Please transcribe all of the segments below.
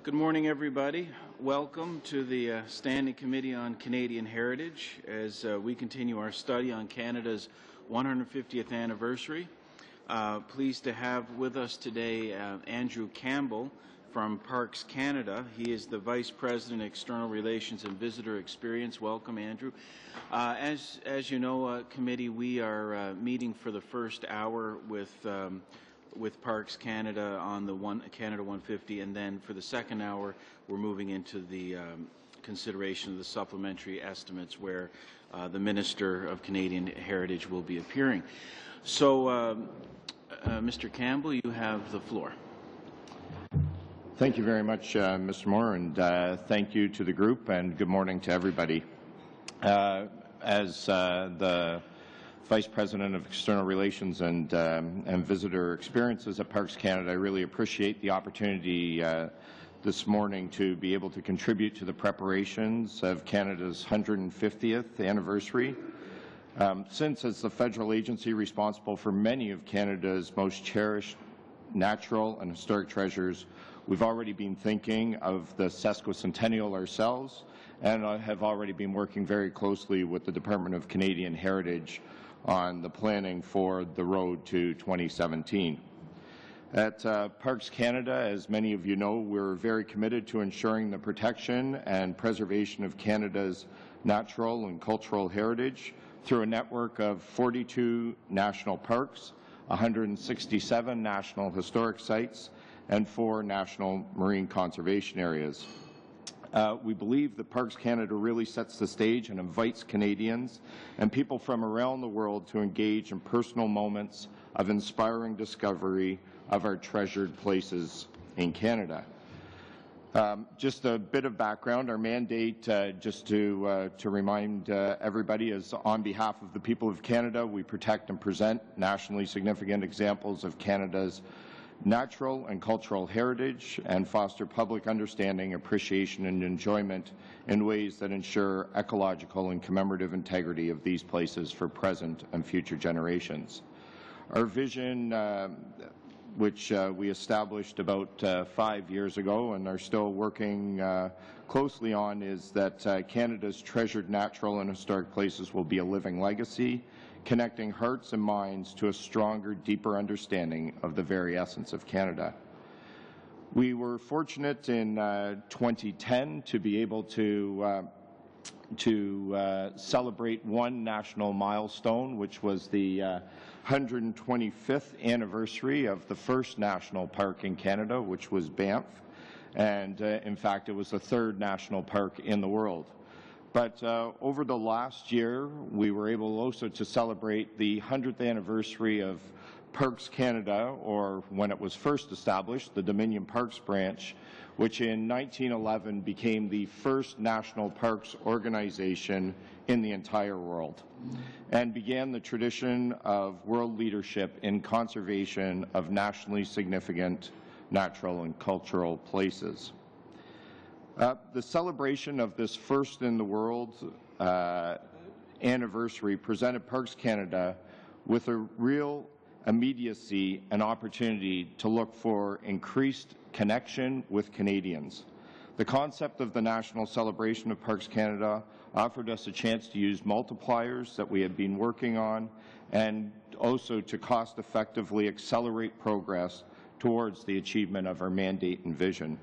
Good morning, everybody. Welcome to the Standing Committee on Canadian Heritage as we continue our study on Canada's 150th anniversary. Pleased to have with us today Andrew Campbell from Parks Canada. He is the Vice President, External Relations and Visitor Experience. Welcome, Andrew. As you know, Committee, we are meeting for the first hour with Parks Canada on the Canada 150, and then for the second hour we're moving into the consideration of the supplementary estimates where the Minister of Canadian Heritage will be appearing. So, Mr. Campbell, you have the floor. Thank you very much, Mr. Moore, and thank you to the group, and good morning to everybody. As the Vice President of External Relations and Visitor Experiences at Parks Canada, I really appreciate the opportunity this morning to be able to contribute to the preparations of Canada's 150th anniversary. Since, as the federal agency responsible for many of Canada's most cherished natural and historic treasures, we've already been thinking of the sesquicentennial ourselves, and I have already been working very closely with the Department of Canadian Heritage on the planning for the road to 2017. At Parks Canada, as many of you know, we're very committed to ensuring the protection and preservation of Canada's natural and cultural heritage through a network of 42 national parks, 167 national historic sites, and 4 national marine conservation areas. We believe that Parks Canada really sets the stage and invites Canadians and people from around the world to engage in personal moments of inspiring discovery of our treasured places in Canada. Just a bit of background, our mandate, just to remind everybody, is on behalf of the people of Canada, we protect and present nationally significant examples of Canada's natural and cultural heritage and foster public understanding, appreciation and enjoyment in ways that ensure ecological and commemorative integrity of these places for present and future generations. Our vision, which we established about 5 years ago and are still working closely on, is that Canada's treasured natural and historic places will be a living legacy, connecting hearts and minds to a stronger, deeper understanding of the very essence of Canada. We were fortunate in 2010 to be able to celebrate one national milestone, which was the 125th anniversary of the first national park in Canada, which was Banff, and in fact it was the 3rd national park in the world. But over the last year, we were able also to celebrate the 100th anniversary of Parks Canada, or when it was first established, the Dominion Parks branch, which in 1911 became the first national parks organization in the entire world, and began the tradition of world leadership in conservation of nationally significant natural and cultural places. The celebration of this first in the world anniversary presented Parks Canada with a real immediacy and opportunity to look for increased connection with Canadians. The concept of the national celebration of Parks Canada offered us a chance to use multipliers that we had been working on, and also to cost-effectively accelerate progress towards the achievement of our mandate and vision.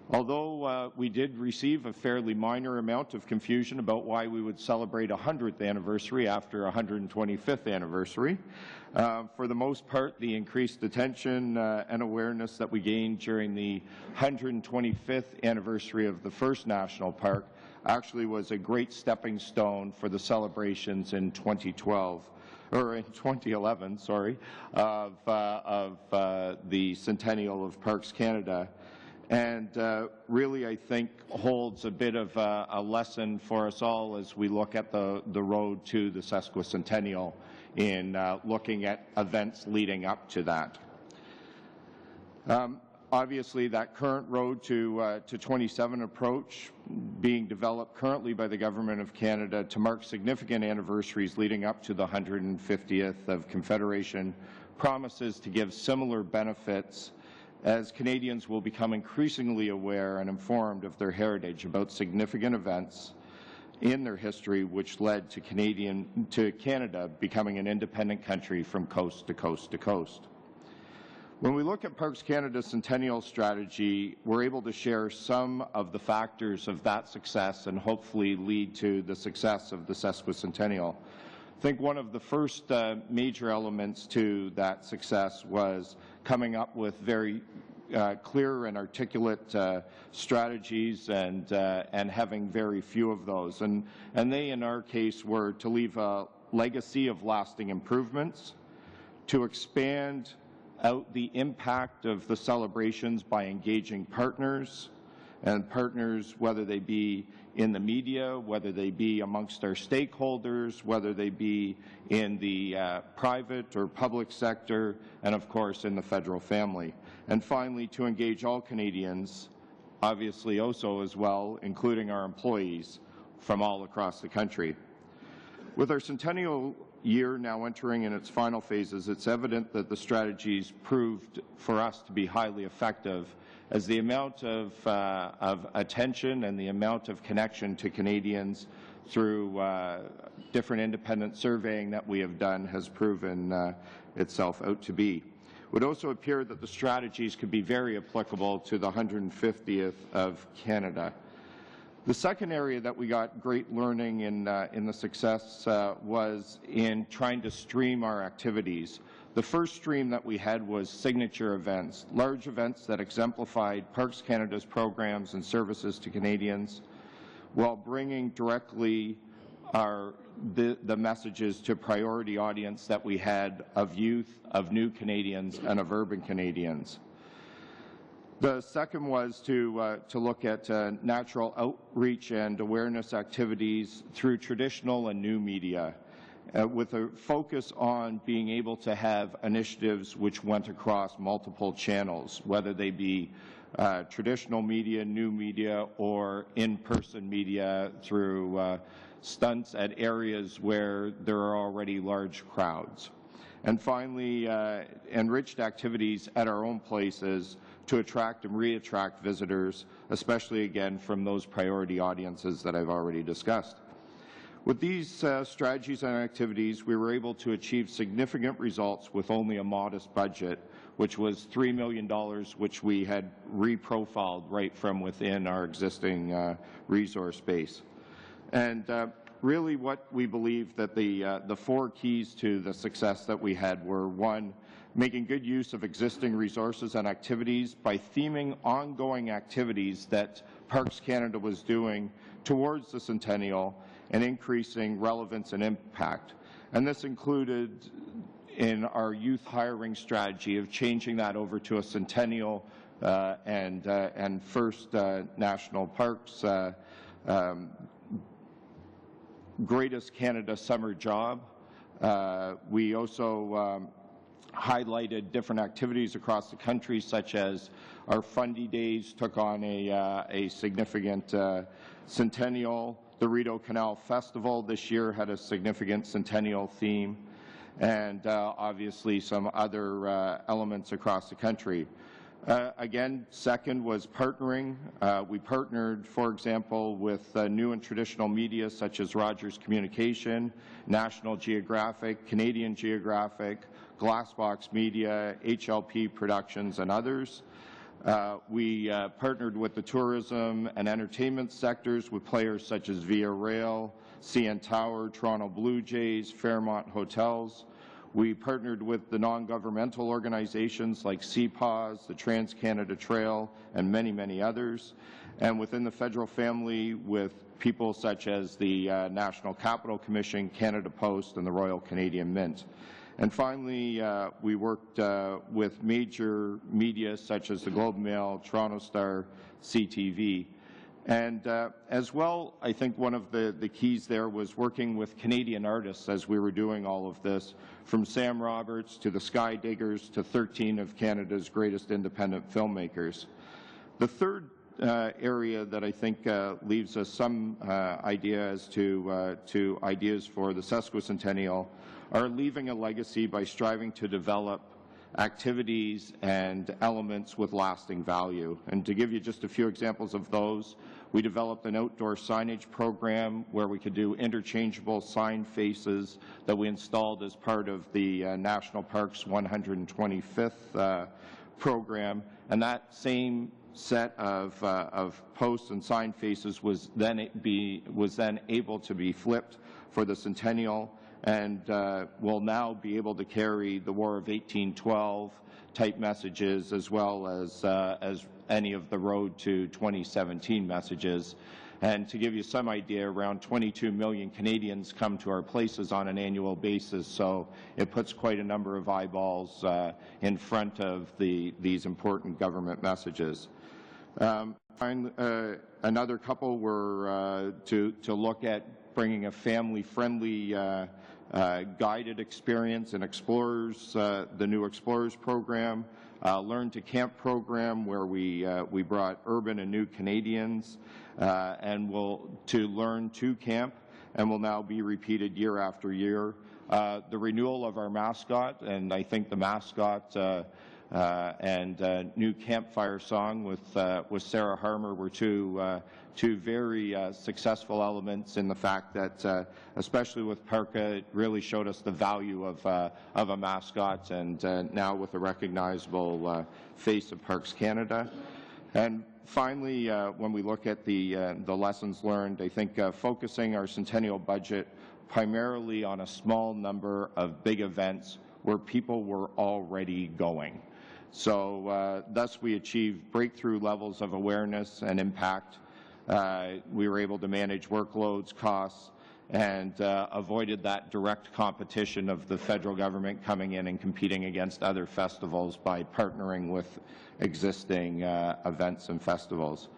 Although we did receive a fairly minor amount of confusion about why we would celebrate a 100th anniversary after a 125th anniversary, for the most part, the increased attention and awareness that we gained during the 125th anniversary of the first national park actually was a great stepping stone for the celebrations in 2011, sorry, of the centennial of Parks Canada. And really, I think, holds a bit of a lesson for us all as we look at the road to the sesquicentennial in looking at events leading up to that. Obviously, that current road to 27 approach being developed currently by the Government of Canada to mark significant anniversaries leading up to the 150th of Confederation promises to give similar benefits as Canadians will become increasingly aware and informed of their heritage about significant events in their history which led to Canada becoming an independent country from coast to coast to coast. When we look at Parks Canada's centennial strategy, we're able to share some of the factors of that success and hopefully lead to the success of the sesquicentennial. I think one of the first major elements to that success was coming up with very clear and articulate strategies and having very few of those. And they, in our case, were to leave a legacy of lasting improvements, to expand out the impact of the celebrations by engaging partners, and partners, whether they be in the media, whether they be amongst our stakeholders, whether they be in the private or public sector, and of course in the federal family. And finally, to engage all Canadians, obviously also as well, including our employees from all across the country. With our centennial year now entering in its final phases, it's evident that the strategies proved for us to be highly effective, as the amount of attention and the amount of connection to Canadians through different independent surveying that we have done has proven itself out to be. It would also appear that the strategies could be very applicable to the 150th of Canada. The second area that we got great learning in the success was in trying to stream our activities. The first stream that we had was signature events, large events that exemplified Parks Canada's programs and services to Canadians, while bringing directly the messages to priority audience that we had of youth, of new Canadians, and of urban Canadians. The second was to look at natural outreach and awareness activities through traditional and new media, with a focus on being able to have initiatives which went across multiple channels, whether they be traditional media, new media, or in-person media through stunts at areas where there are already large crowds. And finally, enriched activities at our own places to attract and re-attract visitors, especially again from those priority audiences that I've already discussed. With these strategies and activities, we were able to achieve significant results with only a modest budget, which was $3 million, which we had reprofiled right from within our existing resource base. And really what we believe that the four keys to the success that we had were: one, making good use of existing resources and activities by theming ongoing activities that Parks Canada was doing towards the centennial and increasing relevance and impact. And this included in our youth hiring strategy of changing that over to a centennial and first national parks Greatest Canada Summer Job. We also highlighted different activities across the country, such as our Fundy Days took on a significant centennial. The Rideau Canal Festival this year had a significant centennial theme, and obviously some other elements across the country. Again, second was partnering. We partnered, for example, with new and traditional media such as Rogers Communication, National Geographic, Canadian Geographic, Glassbox Media, HLP Productions, and others. We partnered with the tourism and entertainment sectors with players such as Via Rail, CN Tower, Toronto Blue Jays, Fairmont Hotels. We partnered with the non-governmental organizations like CPAWS, the Trans-Canada Trail, and many, many others. And within the federal family with people such as the National Capital Commission, Canada Post, and the Royal Canadian Mint. And finally, we worked with major media such as the Globe and Mail, Toronto Star, CTV. And as well, I think one of the keys there was working with Canadian artists as we were doing all of this, from Sam Roberts to the Sky Diggers to 13 of Canada's greatest independent filmmakers. The third area that I think leaves us some idea as to ideas for the sesquicentennial are leaving a legacy by striving to develop activities and elements with lasting value. And to give you just a few examples of those, we developed an outdoor signage program where we could do interchangeable sign faces that we installed as part of the National Park's 125th program. And that same set of posts and sign faces was then able to be flipped for the centennial, and will now be able to carry the War of 1812 type messages as well as any of the Road to 2017 messages. And to give you some idea, around 22 million Canadians come to our places on an annual basis, so it puts quite a number of eyeballs in front of these important government messages. Another couple were to look at bringing a family-friendly guided experience in Explorers, the new Explorers program, Learn to Camp program, where we brought urban and new Canadians to learn to camp, and will now be repeated year after year. The renewal of our mascot, and I think the mascot and new campfire song with Sarah Harmer were two very successful elements in the fact that, especially with Parka, it really showed us the value of a mascot, and now with a recognizable face of Parks Canada. And finally, when we look at the lessons learned, I think focusing our centennial budget primarily on a small number of big events where people were already going. So thus we achieved breakthrough levels of awareness and impact. We were able to manage workloads, costs, and avoided that direct competition of the federal government coming in and competing against other festivals by partnering with existing events and festivals.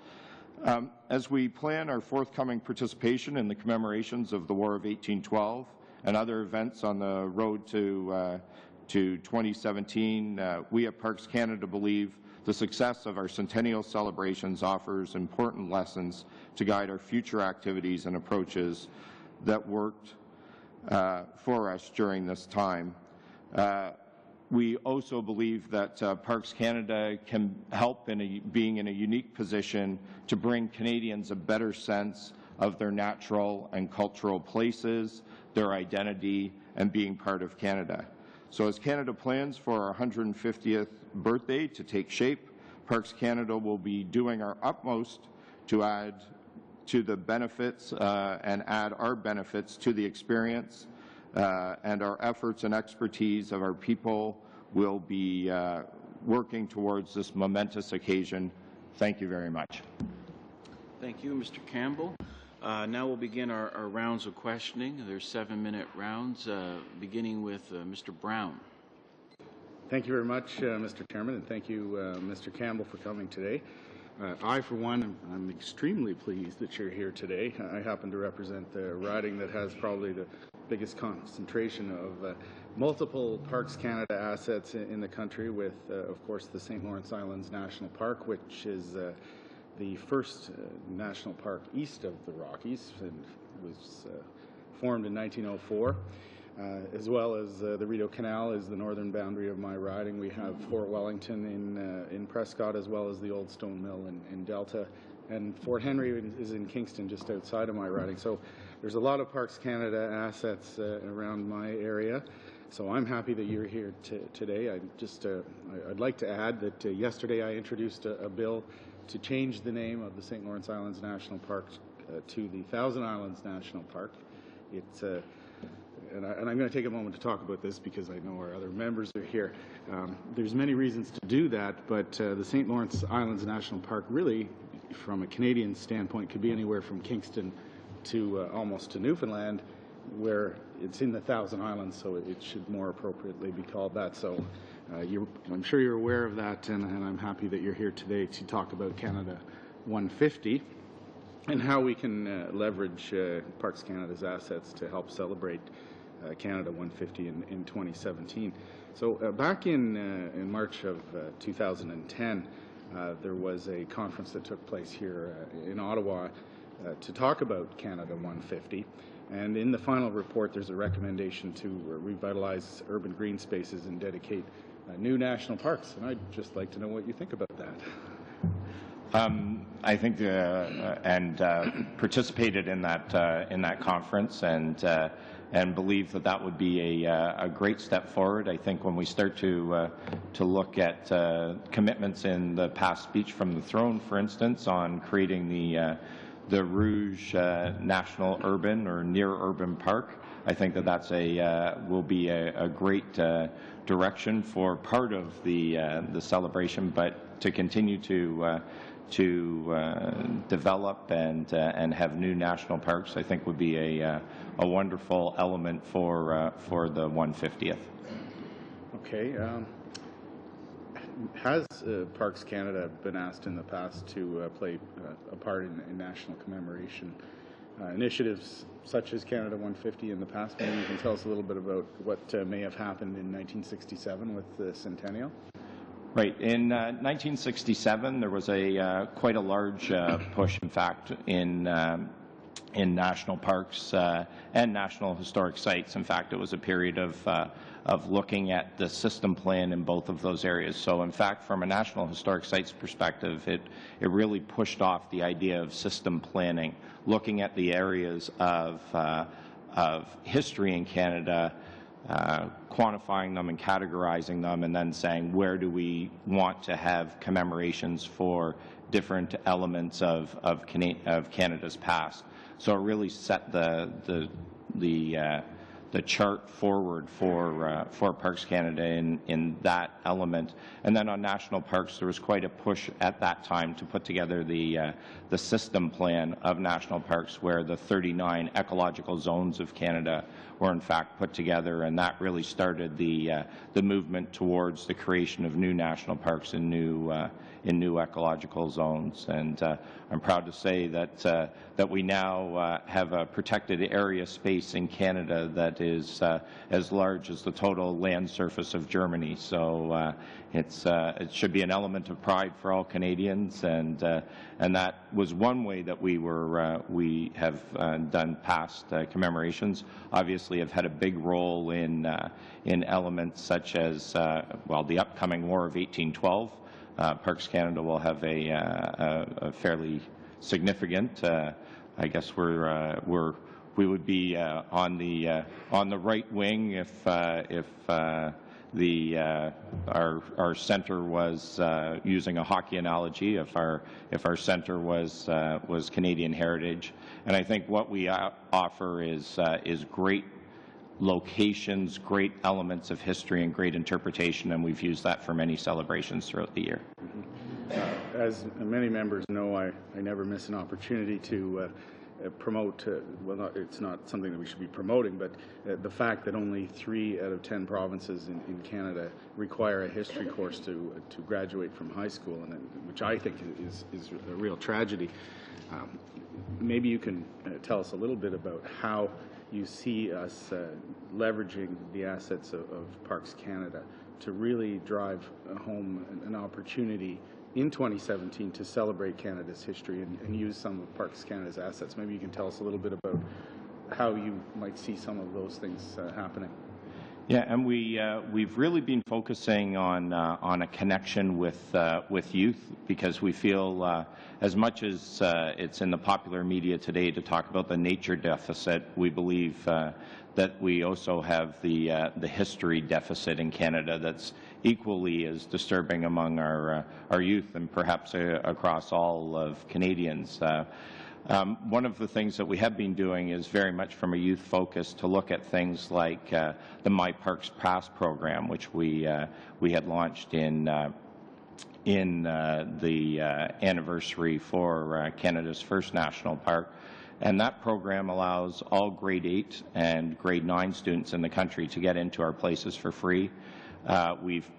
As we plan our forthcoming participation in the commemorations of the War of 1812 and other events on the road to 2017, we at Parks Canada believe the success of our centennial celebrations offers important lessons to guide our future activities and approaches that worked for us during this time. We also believe that Parks Canada can help in being in a unique position to bring Canadians a better sense of their natural and cultural places, their identity, and being part of Canada. So as Canada plans for our 150th birthday to take shape, Parks Canada will be doing our utmost to add to the benefits and add our benefits to the experience, and our efforts and expertise of our people will be working towards this momentous occasion. Thank you very much. Thank you, Mr. Campbell. Now we'll begin our rounds of questioning. There's 7-minute rounds, beginning with Mr. Brown. Thank you very much, Mr. Chairman, and thank you, Mr. Campbell, for coming today. I, for one, I'm extremely pleased that you're here today. I happen to represent the riding that has probably the biggest concentration of multiple Parks Canada assets in the country, with, of course, the St. Lawrence Islands National Park, which is the first national park east of the Rockies, and was formed in 1904. As well as the Rideau Canal is the northern boundary of my riding. We have Fort Wellington in Prescott, as well as the Old Stone Mill in Delta. And Fort Henry is in Kingston, just outside of my riding. So there's a lot of Parks Canada assets around my area. So I'm happy that you're here today. I'd like to add that yesterday I introduced a bill to change the name of the St. Lawrence Islands National Park to the Thousand Islands National Park. It's and I'm going to take a moment to talk about this because I know our other members are here. There's many reasons to do that, but the St. Lawrence Islands National Park really, from a Canadian standpoint, could be anywhere from Kingston to almost to Newfoundland, where it's in the Thousand Islands, so it should more appropriately be called that. So I'm sure you're aware of that, and I'm happy that you're here today to talk about Canada 150 and how we can leverage Parks Canada's assets to help celebrate Canada 150 in 2017. So back in March of 2010, there was a conference that took place here in Ottawa to talk about Canada 150. And in the final report, there's a recommendation to revitalize urban green spaces and dedicate new national parks, and I'd just like to know what you think about that. I think and participated in that conference and believe that would be a great step forward. I think when we start to look at commitments in the past speech from the throne, for instance, on creating the Rouge National Urban or Near Urban Park, I think that's will be a great direction for part of the celebration, but to continue to develop and have new national parks, I think would be a wonderful element for the 150th. Okay. Has Parks Canada been asked in the past to play a part in national commemoration initiatives such as Canada 150 in the past? Maybe you can tell us a little bit about what may have happened in 1967 with the centennial. Right. In 1967, there was quite a large push, in fact, in national parks and national historic sites. In fact, it was a period of looking at the system plan in both of those areas. So, in fact, from a national historic sites perspective, it really pushed off the idea of system planning, looking at the areas of history in Canada, quantifying them and categorizing them, and then saying where do we want to have commemorations for different elements of Canada's past. So it really set the chart forward for Parks Canada in that element. And then on national parks, there was quite a push at that time to put together the system plan of national parks, where the 39 ecological zones of Canada were in fact put together, and that really started the movement towards the creation of new national parks in new ecological zones. And I'm proud to say that we now have a protected area space in Canada that is as large as the total land surface of Germany. So it should be an element of pride for all Canadians, and that was one way that we have done past commemorations. Obviously, have had a big role in elements such as the upcoming War of 1812. Parks Canada will have a fairly significant. I guess we would be on the right wing if our center was, using a hockey analogy, if our center was Canadian heritage. And I think what we offer is great locations, great elements of history, and great interpretation, and we've used that for many celebrations throughout the year. As many members know, I never miss an opportunity to promote, it's not something that we should be promoting, but the fact that only 3 out of 10 provinces in Canada require a history course to graduate from high school, and which I think is a real tragedy. Maybe you can tell us a little bit about how you see us leveraging the assets of Parks Canada to really drive home an opportunity in 2017 to celebrate Canada's history and use some of Parks Canada's assets. Maybe you can tell us a little bit about how you might see some of those things happening. Yeah, and we've really been focusing on a connection with youth, because we feel as much as it's in the popular media today to talk about the nature deficit, we believe that we also have the history deficit in Canada that's equally as disturbing among our youth, and perhaps across all of Canadians. One of the things that we have been doing is very much from a youth focus to look at things like the My Parks Pass program, which we had launched in the anniversary for Canada's first national park. And that program allows all grade 8 and grade 9 students in the country to get into our places for free. We've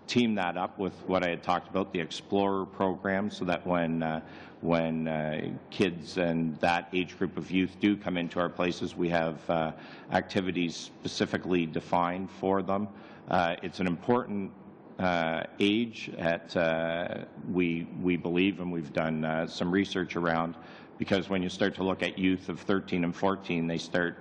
teamed that up with what I had talked about, the Explorer program, so that when kids and that age group of youth do come into our places, we have activities specifically defined for them. It's an important age we believe, and we've done some research around, because when you start to look at youth of 13 and 14, they start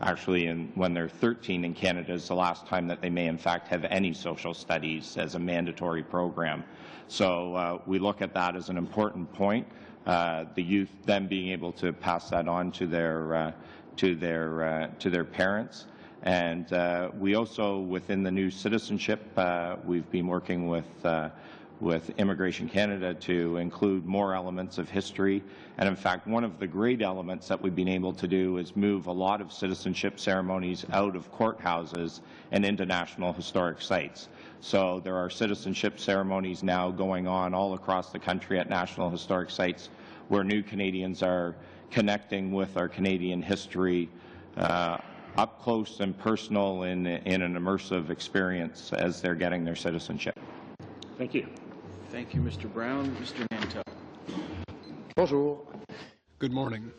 actually when they're 13 in Canada is the last time that they may in fact have any social studies as a mandatory program. So we look at that as an important point. The youth then being able to pass that on to their parents. And we also, within the new citizenship, we've been working with Immigration Canada to include more elements of history. And in fact, one of the great elements that we've been able to do is move a lot of citizenship ceremonies out of courthouses and into national historic sites. So there are citizenship ceremonies now going on all across the country at national historic sites where new Canadians are connecting with our Canadian history up close and personal in an immersive experience as they're getting their citizenship. Thank you. Thank you, Mr. Brown. Mr. Nantel. Bonjour. Good morning.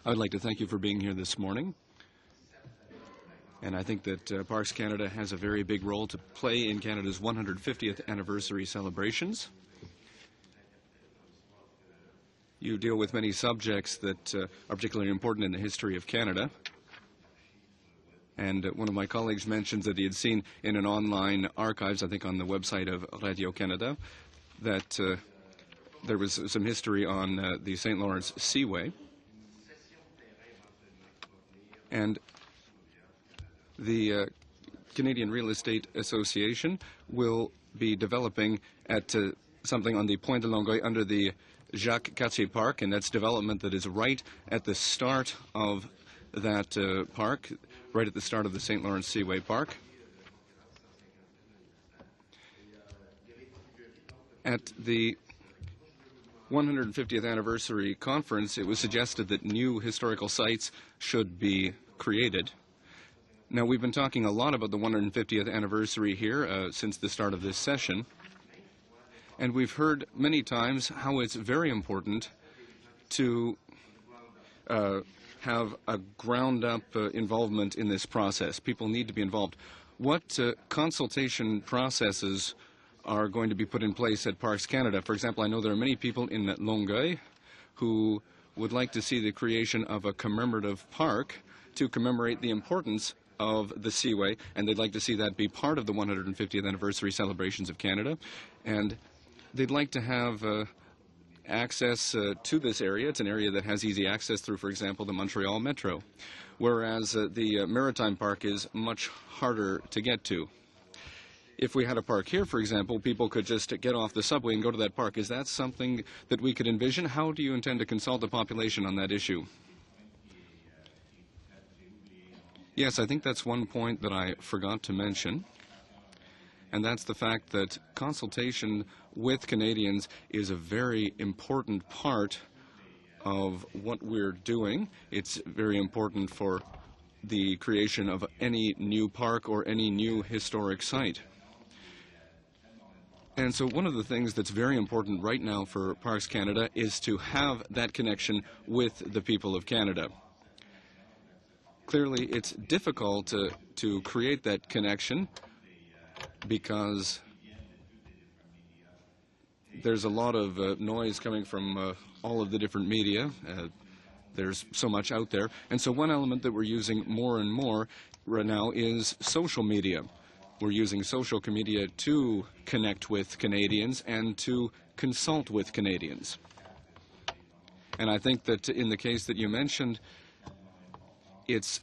I would like to thank you for being here this morning. And I think that Parks Canada has a very big role to play in Canada's 150th anniversary celebrations. You deal with many subjects that are particularly important in the history of Canada. And one of my colleagues mentions that he had seen in an online archives, I think on the website of Radio Canada, that there was some history on the St. Lawrence Seaway. And the Canadian Real Estate Association will be developing at something on the Pointe de Longueuil under the Jacques Cartier Park, and that's development that is right at the start of that park, right at the start of the St. Lawrence Seaway Park. At the 150th anniversary conference, it was suggested that new historical sites should be created. Now, we've been talking a lot about the 150th anniversary here since the start of this session. And we've heard many times how it's very important to have a ground-up involvement in this process. People need to be involved. What consultation processes are going to be put in place at Parks Canada? For example, I know there are many people in Longueuil who would like to see the creation of a commemorative park to commemorate the importance of the Seaway, and they'd like to see that be part of the 150th anniversary celebrations of Canada. And they'd like to have access to this area. It's an area that has easy access through, for example, the Montreal Metro, whereas the Maritime Park is much harder to get to. If we had a park here, for example, people could just get off the subway and go to that park. Is that something that we could envision? How do you intend to consult the population on that issue? Yes, I think that's one point that I forgot to mention. And that's the fact that consultation with Canadians is a very important part of what we're doing. It's very important for the creation of any new park or any new historic site. And so one of the things that's very important right now for Parks Canada is to have that connection with the people of Canada. Clearly, it's difficult to create that connection because there's a lot of noise coming from all of the different media. There's so much out there. And so one element that we're using more and more right now is social media. We're using social media to connect with Canadians and to consult with Canadians. And I think that in the case that you mentioned, it's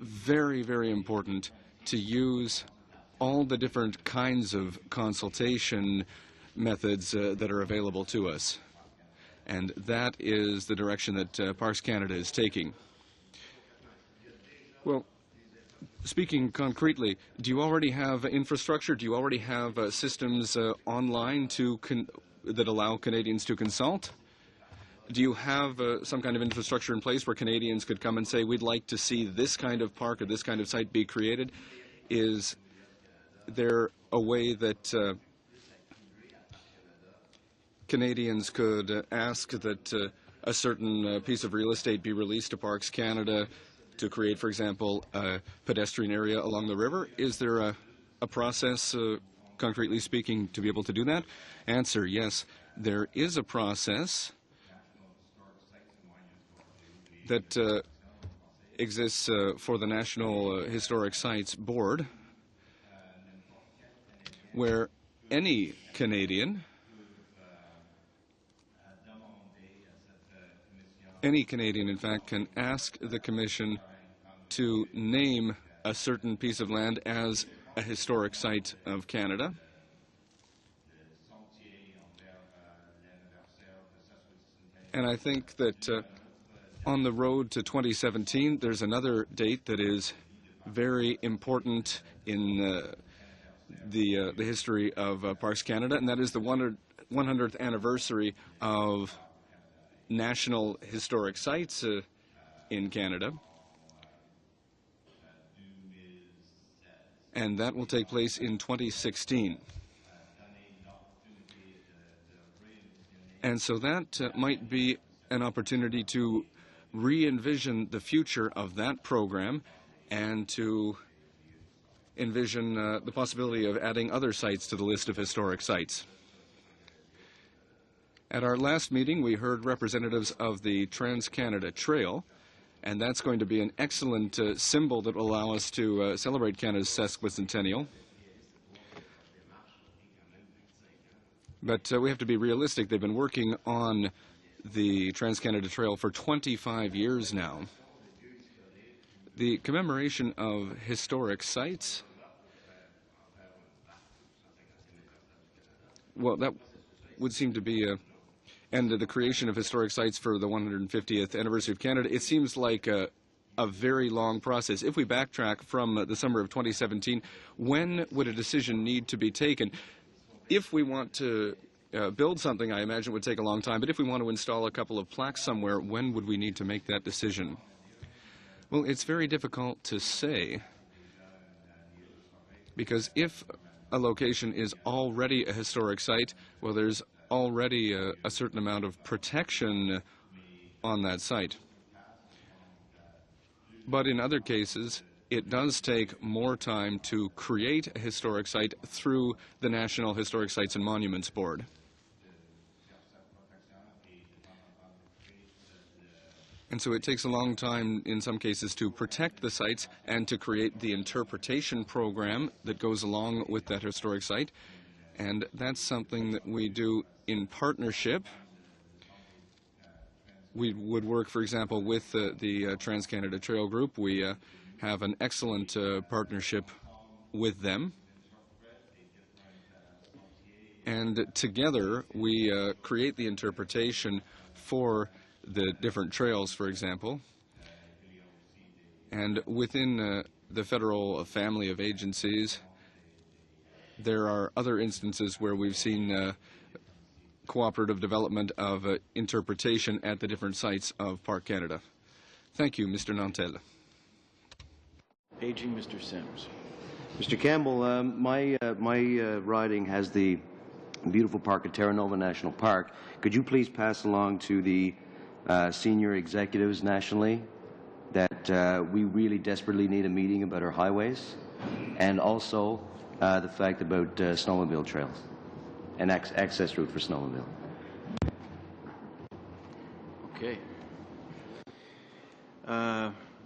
very, very important to use all the different kinds of consultation methods that are available to us. And that is the direction that Parks Canada is taking. Well, speaking concretely, do you already have infrastructure? Do you already have systems online that allow Canadians to consult? Do you have some kind of infrastructure in place where Canadians could come and say, we'd like to see this kind of park or this kind of site be created? Is there a way that Canadians could ask that a certain piece of real estate be released to Parks Canada to create, for example, a pedestrian area along the river? Is there a process, concretely speaking, to be able to do that? Answer, yes, there is a process. that exists for the National Historic Sites Board, where any Canadian, in fact, can ask the Commission to name a certain piece of land as a historic site of Canada. And I think that on the road to 2017, there's another date that is very important in the history of Parks Canada, and that is the 100th anniversary of National Historic Sites in Canada. And that will take place in 2016. And so that might be an opportunity to re-envision the future of that program and to envision the possibility of adding other sites to the list of historic sites. At our last meeting, we heard representatives of the Trans-Canada Trail, and that's going to be an excellent symbol that will allow us to celebrate Canada's sesquicentennial. But we have to be realistic. They've been working on the Trans-Canada Trail for 25 years now. The commemoration of historic sites, well, that would seem to be and the creation of historic sites for the 150th anniversary of Canada, it seems like a very long process. If we backtrack from the summer of 2017, when would a decision need to be taken? If we want to build something, I imagine it would take a long time, but if we want to install a couple of plaques somewhere, when would we need to make that decision? Well, it's very difficult to say, because if a location is already a historic site, well, there's already a certain amount of protection on that site. But in other cases, it does take more time to create a historic site through the National Historic Sites and Monuments Board. And so it takes a long time, in some cases, to protect the sites and to create the interpretation program that goes along with that historic site. And that's something that we do in partnership. We would work, for example, with the Trans-Canada Trail Group. We have an excellent partnership with them. And together, we create the interpretation for the different trails, for example. And within the federal family of agencies, there are other instances where we've seen cooperative development of interpretation at the different sites of Park Canada. Thank you, Mr. Nantel. Paging Mr. Sims. Mr. Campbell, my riding has the beautiful park at Terra Nova National Park. Could you please pass along to the senior executives nationally that we really desperately need a meeting about our highways, and also the fact about snowmobile trails and access route for snowmobile. Okay.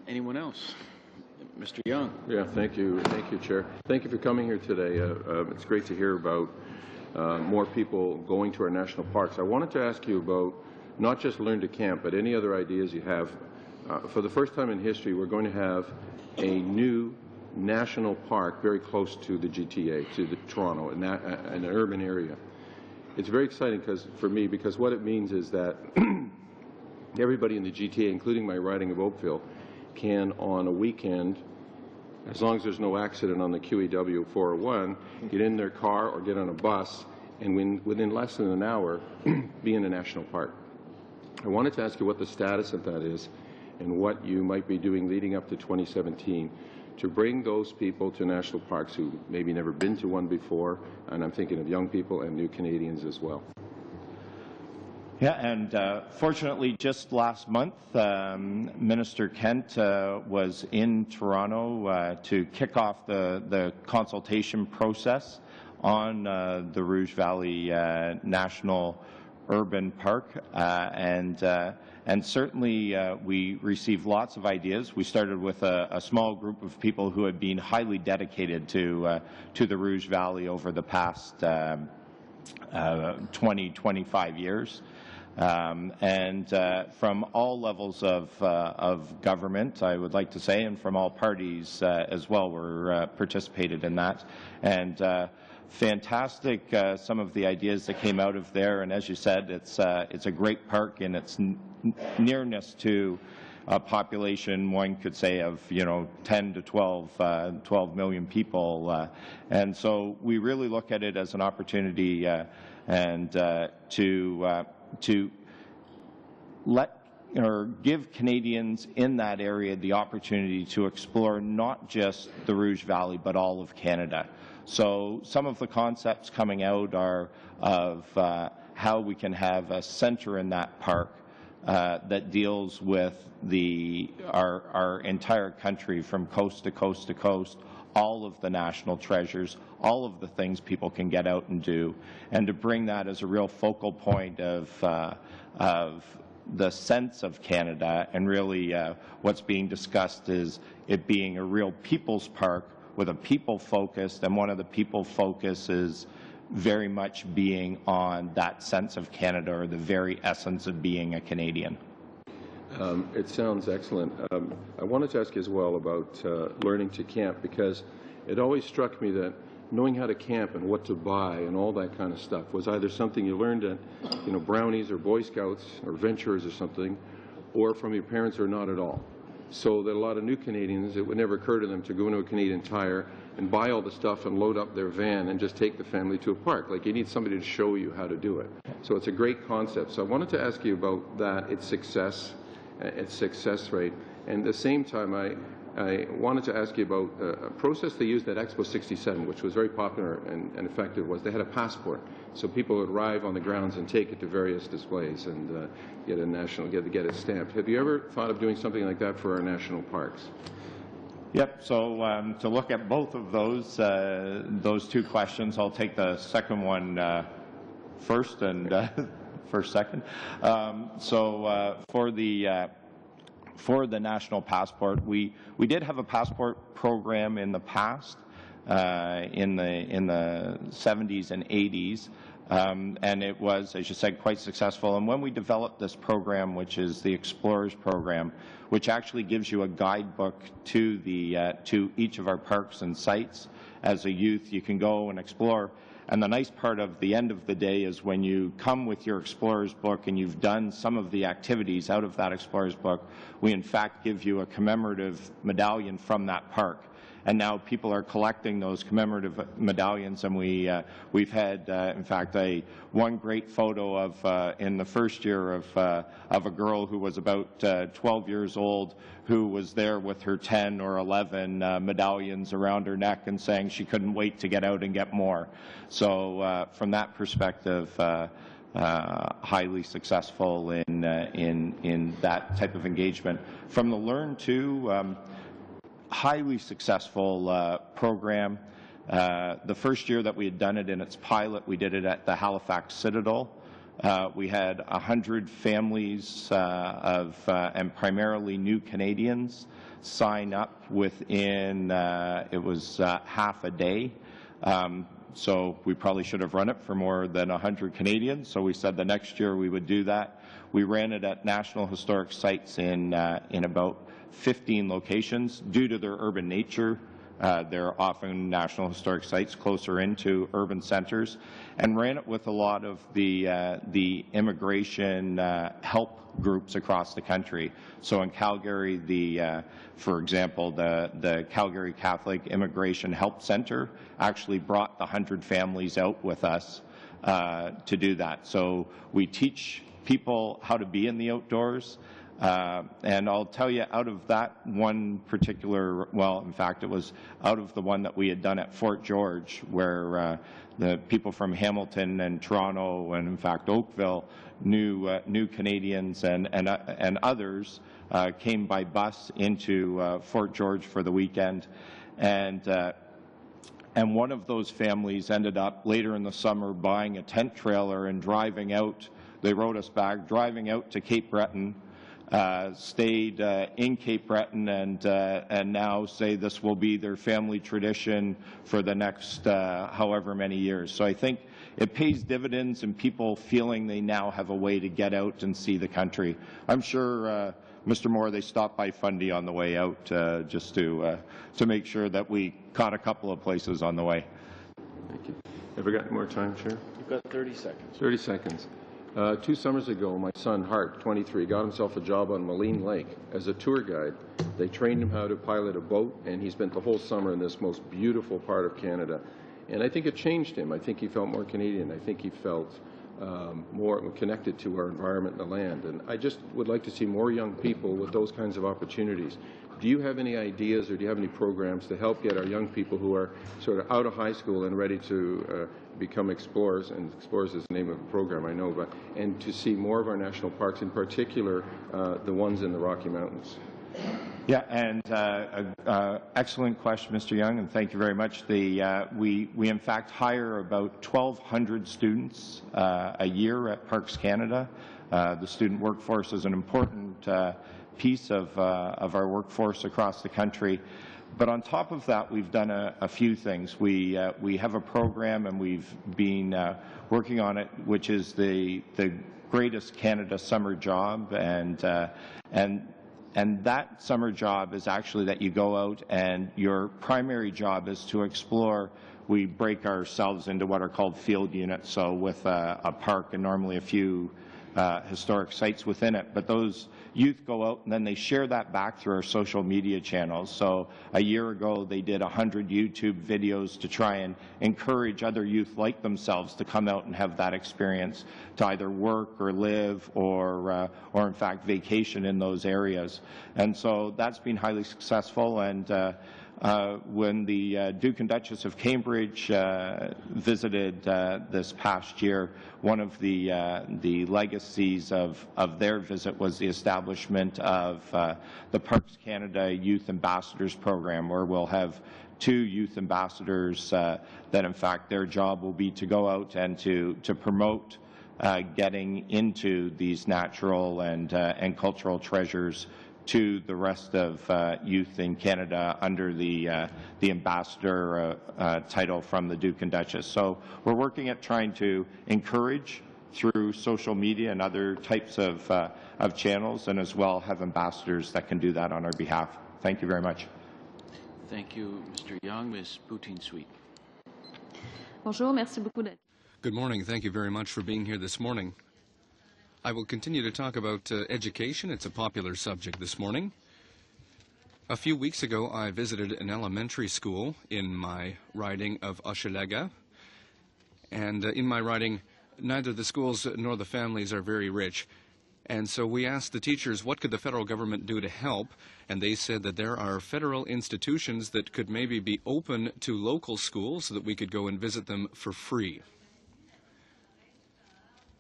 Anyone else? Mr. Young. Yeah, thank you. Thank you, Chair. Thank you for coming here today. It's great to hear about more people going to our national parks. I wanted to ask you about not just Learn to Camp, but any other ideas you have. For the first time in history, we're going to have a new national park very close to the GTA, to the Toronto, in an urban area. It's very exciting for me, because what it means is that everybody in the GTA, including my riding of Oakville, can on a weekend, as long as there's no accident on the QEW 401, get in their car or get on a bus and within less than an hour be in a national park. I wanted to ask you what the status of that is and what you might be doing leading up to 2017 to bring those people to national parks who maybe never been to one before, and I'm thinking of young people and new Canadians as well. Yeah, and fortunately, just last month, Minister Kent was in Toronto to kick off the consultation process on the Rouge Valley National urban park, and certainly we received lots of ideas. We started with a small group of people who had been highly dedicated to the Rouge Valley over the past 20, 25 years. From all levels of government, I would like to say, and from all parties as well, were participated in that. And fantastic, some of the ideas that came out of there. And as you said, it's a great park in its nearness to a population, one could say, of 10 to 12 million people. And so we really look at it as an opportunity to let or give Canadians in that area the opportunity to explore not just the Rouge Valley, but all of Canada. So some of the concepts coming out are of how we can have a centre in that park that deals with our entire country from coast to coast to coast, all of the national treasures, all of the things people can get out and do, and to bring that as a real focal point of the sense of Canada. And really what's being discussed is it being a real people's park with a people focus, and one of the people focus is very much being on that sense of Canada, or the very essence of being a Canadian. It sounds excellent. I wanted to ask you as well about learning to camp, because it always struck me that knowing how to camp and what to buy and all that kind of stuff was either something you learned at, Brownies or Boy Scouts or Ventures or something, or from your parents, or not at all. So that a lot of new Canadians, it would never occur to them to go into a Canadian Tire and buy all the stuff and load up their van and just take the family to a park. Like, you need somebody to show you how to do it. So it's a great concept. So I wanted to ask you about that, its success rate. And at the same time, I wanted to ask you about a process they used at Expo 67, which was very popular and effective, was they had a passport. So people would arrive on the grounds and take it to various displays and get it stamped. Have you ever thought of doing something like that for our national parks? Yep. So to look at both of those two questions, I'll take the second one first and first second. For the national passport, we did have a passport program in the past, in the 70s and 80s, and it was, as you said, quite successful. And when we developed this program, which is the Explorers program, which actually gives you a guidebook to each of our parks and sites, as a youth you can go and explore. And the nice part of the end of the day is when you come with your Explorer's book and you've done some of the activities out of that Explorer's book, we in fact give you a commemorative medallion from that park. And now people are collecting those commemorative medallions, and we've had, in fact, one great photo of in the first year of a girl who was about 12 years old, who was there with her 10 or 11 medallions around her neck and saying she couldn't wait to get out and get more. So from that perspective, highly successful in that type of engagement. From the Learn To, highly successful program. The first year that we had done it in its pilot, we did it at the Halifax Citadel. We had 100 families and primarily new Canadians sign up within, it was half a day. So we probably should have run it for more than 100 Canadians. So we said the next year we would do that. We ran it at National Historic Sites in about 15 locations. Due to their urban nature, they're often National Historic Sites closer into urban centres, and ran it with a lot of the immigration help groups across the country. So in Calgary, for example, the Calgary Catholic Immigration Help Centre actually brought the 100 families out with us to do that. So we teach people how to be in the outdoors. And I'll tell you, out of that one particular, well, in fact, it was out of the one that we had done at Fort George, where the people from Hamilton and Toronto and, in fact, Oakville, new Canadians and others came by bus into Fort George for the weekend. And one of those families ended up later in the summer buying a tent trailer and driving out they wrote us back, driving out to Cape Breton, stayed in Cape Breton, and now say this will be their family tradition for the next however many years. So I think it pays dividends in people feeling they now have a way to get out and see the country. I'm sure, Mr. Moore, they stopped by Fundy on the way out just to make sure that we caught a couple of places on the way. Thank you. Have we got more time, Chair? You've got 30 seconds. 30 seconds. 2 summers ago, my son, Hart, 23, got himself a job on Moline Lake as a tour guide. They trained him how to pilot a boat, and he spent the whole summer in this most beautiful part of Canada. And I think it changed him. I think he felt more Canadian. I think he felt more connected to our environment and the land. And I just would like to see more young people with those kinds of opportunities. Do you have any ideas or do you have any programs to help get our young people who are sort of out of high school and ready to become explorers, and Explorers is the name of the program, I know, and to see more of our national parks, in particular the ones in the Rocky Mountains? Yeah, and excellent question, Mr. Young, and thank you very much. We in fact hire about 1,200 students a year at Parks Canada. The student workforce is an important piece of our workforce across the country. But on top of that, we've done a few things. We have a program, and we've been working on it, which is the Greatest Canada Summer Job, and that summer job is actually that you go out and your primary job is to explore. We break ourselves into what are called field units, so with a park and normally a few historic sites within it. But those youth go out and then they share that back through our social media channels. So a year ago they did 100 YouTube videos to try and encourage other youth like themselves to come out and have that experience, to either work or live or in fact vacation in those areas. And so that's been highly successful. And when the Duke and Duchess of Cambridge visited this past year, one of the legacies of their visit was the establishment of the Parks Canada Youth Ambassadors Program, where we'll have 2 youth ambassadors that in fact their job will be to go out and to promote getting into these natural and cultural treasures to the rest of youth in Canada under the ambassador title from the Duke and Duchess. So we're working at trying to encourage through social media and other types of channels, and as well have ambassadors that can do that on our behalf. Thank you very much. Thank you, Mr. Young. Ms. Poutine-Sweet. Bonjour, merci beaucoup d'être. Good morning. Thank you very much for being here this morning. I will continue to talk about education. It's a popular subject this morning. A few weeks ago, I visited an elementary school in my riding of Hochelaga. And in my riding, neither the schools nor the families are very rich. And so we asked the teachers, what could the federal government do to help? And they said that there are federal institutions that could maybe be open to local schools so that we could go and visit them for free.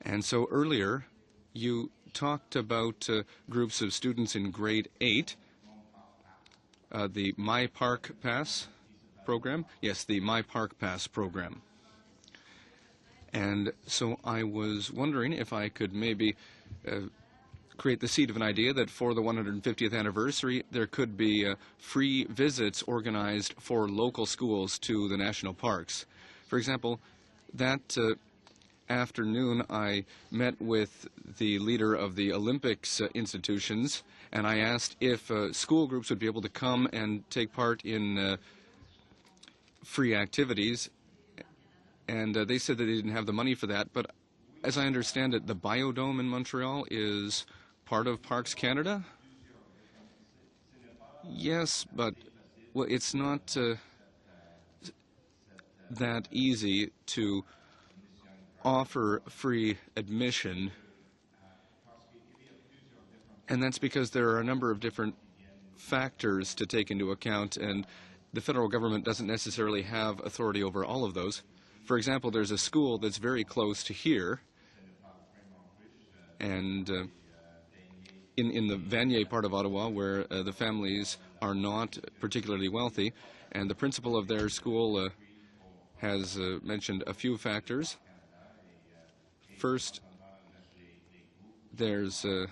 And so earlier, you talked about groups of students in grade 8, the My Park Pass program. Yes, the My Park Pass program. And so I was wondering if I could maybe create the seed of an idea that for the 150th anniversary, there could be free visits organized for local schools to the national parks. For example, that afternoon, I met with the leader of the Olympics institutions, and I asked if school groups would be able to come and take part in free activities, and they said that they didn't have the money for that. But as I understand it, the Biodome in Montreal is part of Parks Canada? Yes, but well, it's not that easy to offer free admission, and that's because there are a number of different factors to take into account, and the federal government doesn't necessarily have authority over all of those. For example, there's a school that's very close to here, and in the Vanier part of Ottawa, where the families are not particularly wealthy, and the principal of their school has mentioned a few factors. First, there's the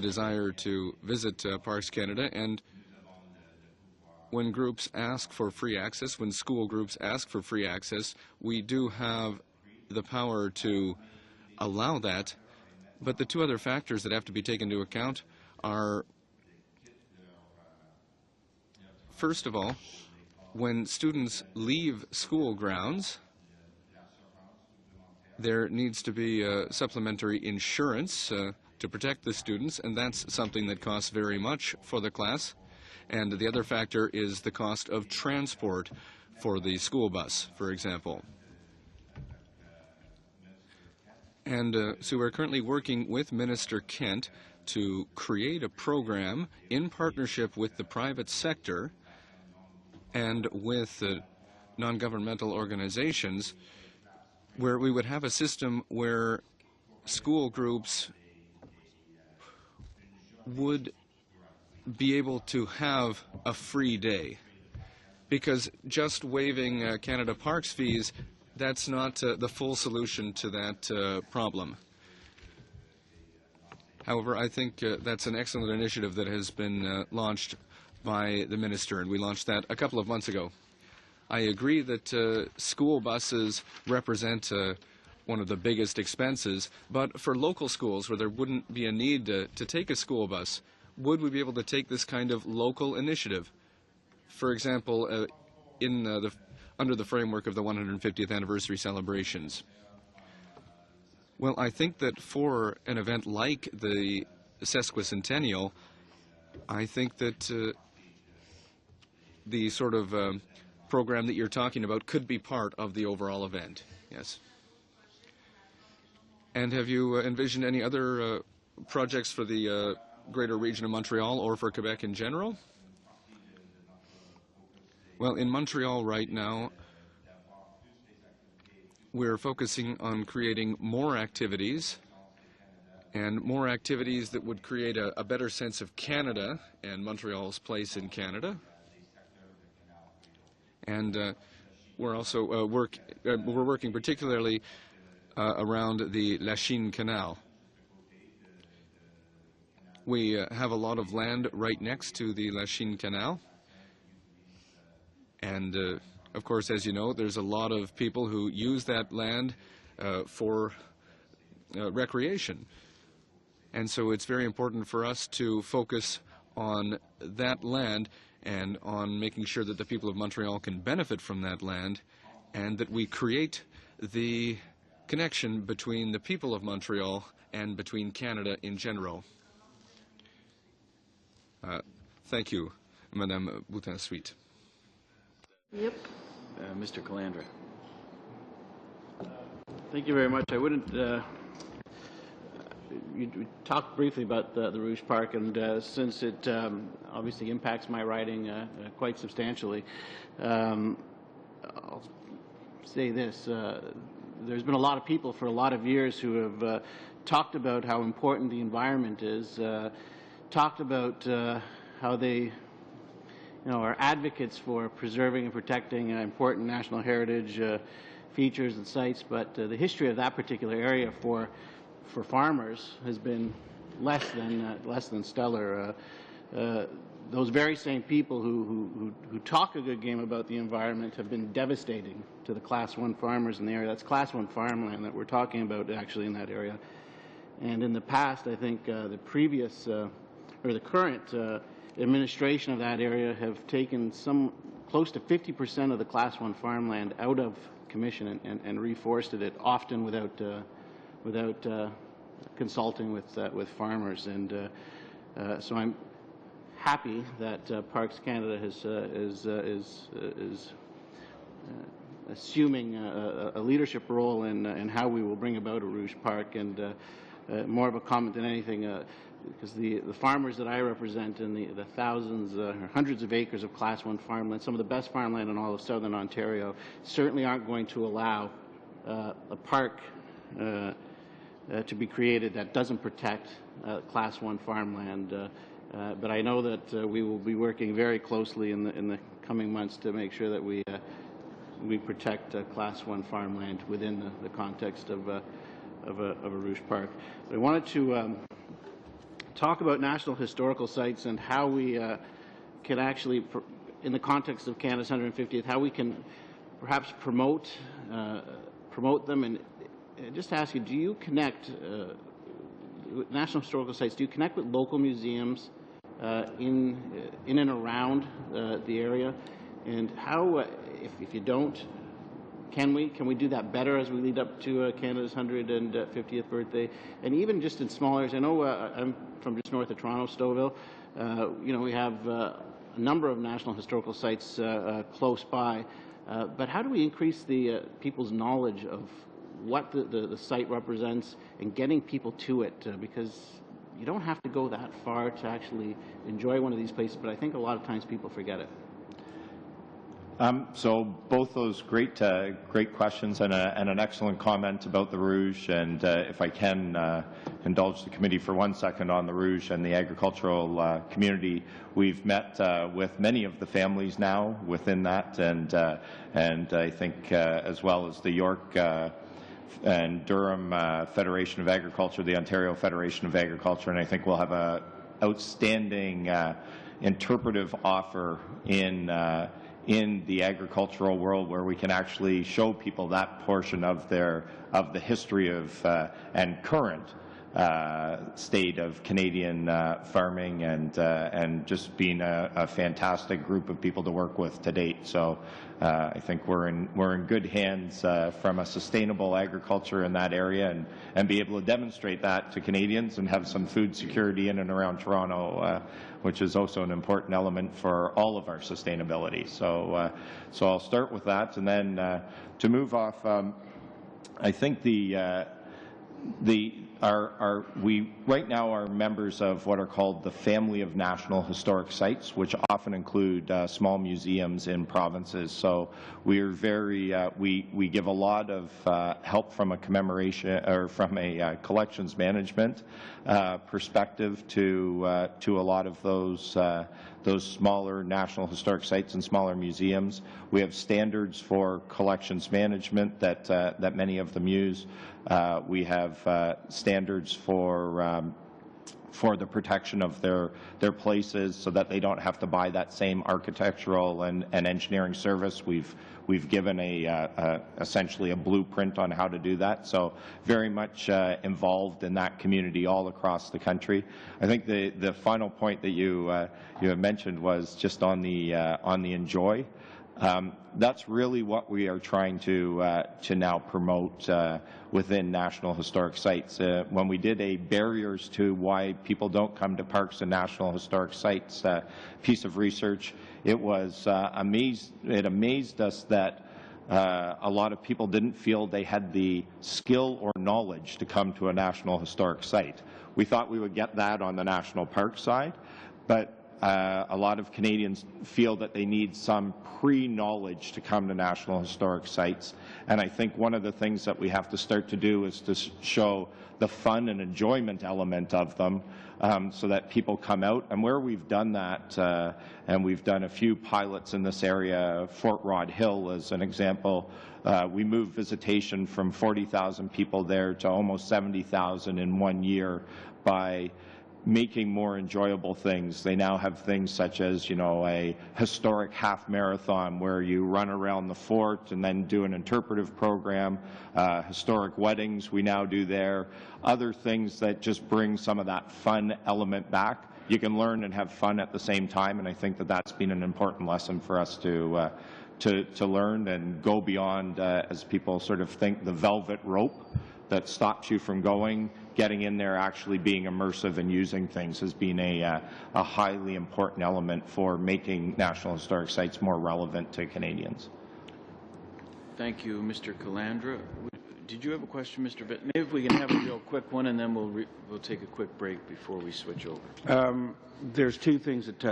desire to visit Parks Canada, and when groups ask for free access, when school groups ask for free access, we do have the power to allow that. But the two other factors that have to be taken into account are, first of all, when students leave school grounds, there needs to be supplementary insurance to protect the students, and that's something that costs very much for the class. And the other factor is the cost of transport for the school bus, for example. And so we're currently working with Minister Kent to create a program in partnership with the private sector and with non-governmental organizations, where we would have a system where school groups would be able to have a free day. Because just waiving Canada Parks fees, that's not the full solution to that problem. However, I think that's an excellent initiative that has been launched by the minister, and we launched that a couple of months ago. I agree that school buses represent one of the biggest expenses, but for local schools where there wouldn't be a need to take a school bus, would we be able to take this kind of local initiative? For example, under the framework of the 150th anniversary celebrations. Well, I think that for an event like the sesquicentennial, I think that the sort of program that you're talking about could be part of the overall event. Yes. And have you envisioned any other projects for the greater region of Montreal or for Quebec in general? Well, in Montreal right now, we're focusing on creating more activities, and more activities that would create a better sense of Canada and Montreal's place in Canada. And we're also we're working particularly around the Lachine Canal. We have a lot of land right next to the Lachine Canal, and of course, as you know, there's a lot of people who use that land for recreation. And so it's very important for us to focus on that land and on making sure that the people of Montreal can benefit from that land, and that we create the connection between the people of Montreal and between Canada in general. Thank you, Madame Boutin-Suite. Yep. Mr. Calandra. Thank you very much. I wouldn't. You talked briefly about the Rouge Park, and since it obviously impacts my riding quite substantially, I'll say this. There's been a lot of people for a lot of years who have talked about how important the environment is, talked about how they are advocates for preserving and protecting important national heritage features and sites, but the history of that particular area for farmers has been less than stellar. Those very same people who talk a good game about the environment have been devastating to the Class 1 farmers in the area. That's Class 1 farmland that we're talking about actually in that area. And in the past, I think the previous or the current administration of that area have taken close to 50% of the Class 1 farmland out of commission and reforested it, often without consulting with farmers. And so I'm happy that Parks Canada is assuming a leadership role in how we will bring about a Rouge Park, and more of a comment than anything, because the farmers that I represent in the thousands or hundreds of acres of Class 1 farmland, some of the best farmland in all of southern Ontario, certainly aren't going to allow a park to be created that doesn't protect Class 1 farmland. But I know that we will be working very closely in the coming months to make sure that we protect Class 1 farmland within the context of a Rouge Park. I wanted to talk about National Historical Sites and how we can actually, in the context of Canada's 150th, how we can perhaps promote them, and just ask you, do you connect National Historical Sites, do you connect with local museums in and around the area? And how, if you don't, can we do that better as we lead up to Canada's 150th birthday? And even just in small areas, I know I'm from just north of Toronto, Stouffville. You know, we have a number of National Historical Sites close by. But how do we increase the people's knowledge of what the site represents and getting people to it? Because you don't have to go that far to actually enjoy one of these places, but I think a lot of times people forget it. So both those great questions and an excellent comment about the Rouge. And if I can indulge the committee for 1 second on the Rouge and the agricultural community, we've met with many of the families now within that, and I think as well as the York and Durham Federation of Agriculture, the Ontario Federation of Agriculture, and I think we'll have a outstanding interpretive offer in the agricultural world, where we can actually show people that portion of the history of and current state of Canadian farming, and just being a fantastic group of people to work with to date. So I think we're in good hands from a sustainable agriculture in that area, and be able to demonstrate that to Canadians and have some food security in and around Toronto, which is also an important element for all of our sustainability. So I'll start with that, and then to move off, I think we right now are members of what are called the Family of National Historic Sites, which often include small museums in provinces. So we are we give a lot of help from a commemoration or from a collections management perspective to a lot of those smaller national historic sites and smaller museums. We have standards for collections management that many of them use. We have standards for the protection of their places, so that they don't have to buy that same architectural and engineering service. We've given essentially a blueprint on how to do that. So very much involved in that community all across the country. I think the final point that you have mentioned was just on the enjoy. That's really what we are trying to now promote within National Historic Sites. When we did a barriers to why people don't come to parks and National Historic Sites piece of research, it was it amazed us that a lot of people didn't feel they had the skill or knowledge to come to a National Historic Site. We thought we would get that on the National Park side, but a lot of Canadians feel that they need some pre-knowledge to come to National Historic Sites. And I think one of the things that we have to start to do is to show the fun and enjoyment element of them, so that people come out. And where we've done that, and we've done a few pilots in this area, Fort Rod Hill as an example, we moved visitation from 40,000 people there to almost 70,000 in 1 year by making more enjoyable things. They now have things such as, a historic half marathon where you run around the fort and then do an interpretive program. Historic weddings we now do there. Other things that just bring some of that fun element back. You can learn and have fun at the same time, and I think that that's been an important lesson for us to learn and go beyond, as people sort of think, the velvet rope that stops you from getting in there, actually being immersive and using things has been a highly important element for making National Historic Sites more relevant to Canadians. Thank you, Mr. Calandra. Did you have a question, Mr. Vitt? Maybe if we can have a real quick one, and then we'll take a quick break before we switch over. There's two things that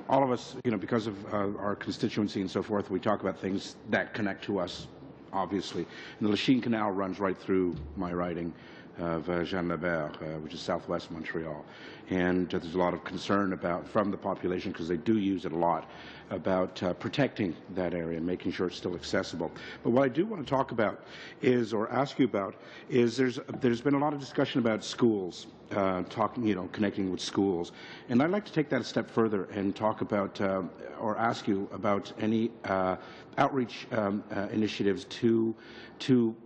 all of us, because of our constituency and so forth, we talk about things that connect to us, obviously. And the Lachine Canal runs right through my riding. of Jean-Lebert, which is southwest Montreal. And there's a lot of concern from the population, because they do use it a lot, about protecting that area, making sure it's still accessible. But what I do want to talk about is, or ask you about, is there's been a lot of discussion about schools, connecting with schools. And I'd like to take that a step further and talk about, or ask you about any outreach initiatives to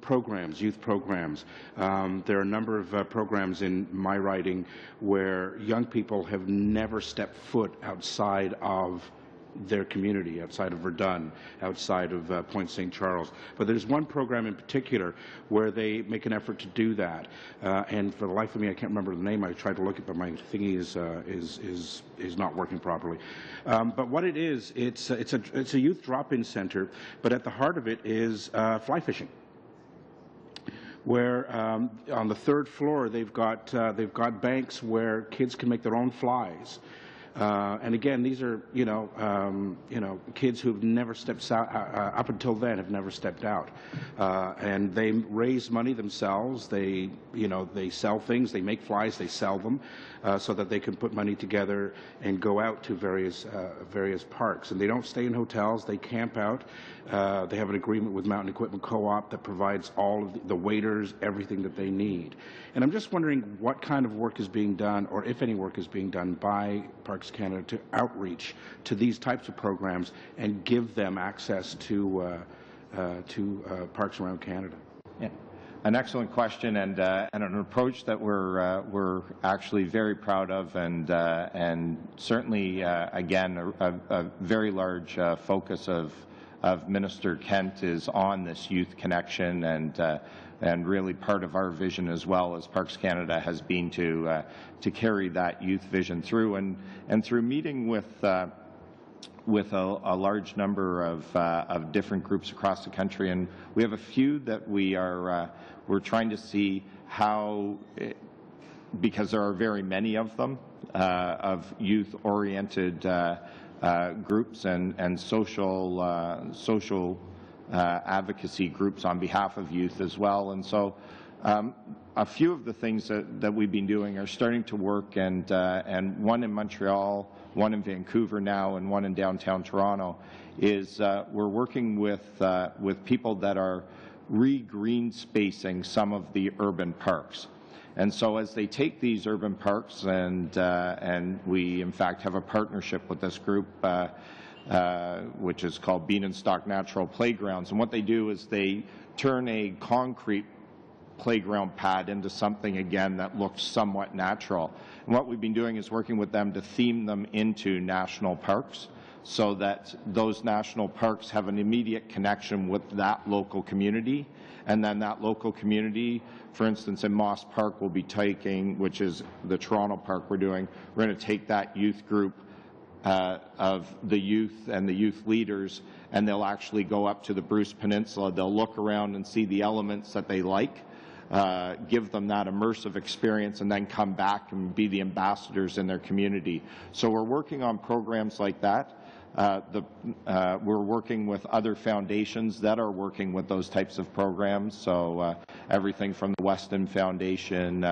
programs, youth programs. There are a number of programs in my writing where young people have never stepped foot outside of their community, outside of Verdun, outside of Point St. Charles. But there's one program in particular where they make an effort to do that. And for the life of me, I can't remember the name. I tried to look it, but my thingy is not working properly. But what it is, it's a youth drop-in center, but at the heart of it is fly fishing, where on the third floor they've got banks where kids can make their own flies. And again, these are kids who've never stepped out up until then, have never stepped out, and they raise money themselves. They sell things. They make flies. They sell them so that they can put money together and go out to various parks. And they don't stay in hotels. They camp out. They have an agreement with Mountain Equipment Co-op that provides all of the waiters, everything that they need. And I'm just wondering what kind of work is being done, or if any work is being done by Parks Canada to outreach to these types of programs and give them access to parks around Canada. Yeah. An excellent question, and an approach that we're actually very proud of, and certainly again a very large focus of Minister Kent is on this youth connection, and really part of our vision as well as Parks Canada has been to carry that youth vision through, and through meeting with a large number of different groups across the country, and we have a few that we're trying to see how, because there are very many of them, of youth-oriented groups and social advocacy groups on behalf of youth as well. And so a few of the things that we've been doing are starting to work, and one in Montreal, one in Vancouver now, and one in downtown Toronto, is we're working with people that are re-green spacing some of the urban parks. And so as they take these urban parks, and we in fact have a partnership with this group, which is called Bean and Stock Natural Playgrounds, and what they do is they turn a concrete playground pad into something, again, that looks somewhat natural. And what we've been doing is working with them to theme them into national parks, so that those national parks have an immediate connection with that local community. And then that local community, for instance, in Moss Park, will be taking, which is the Toronto park we're doing, we're going to take that youth group of the youth and the youth leaders, and they'll actually go up to the Bruce Peninsula. They'll look around and see the elements that they like, give them that immersive experience, and then come back and be the ambassadors in their community. So we're working on programs like that. We're working with other foundations that are working with those types of programs. So everything from the Weston Foundation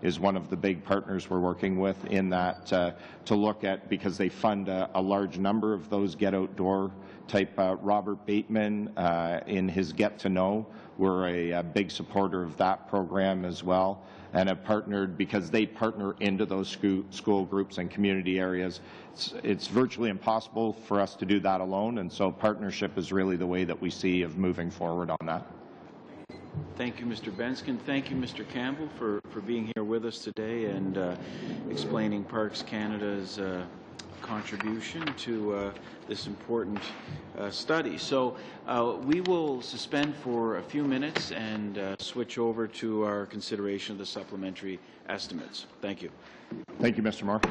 is one of the big partners we're working with in that to look at, because they fund a large number of those Get Outdoor type. Robert Bateman in his Get to Know, we're a big supporter of that program as well, and have partnered because they partner into those school groups and community areas. It's virtually impossible for us to do that alone, and so partnership is really the way that we see of moving forward on that. Thank you, Mr. Benskin. Thank you, Mr. Campbell, for being here with us today and explaining Parks Canada's contribution to this important study. So we will suspend for a few minutes and switch over to our consideration of the supplementary estimates. Thank you. Thank you, Mr. Moore.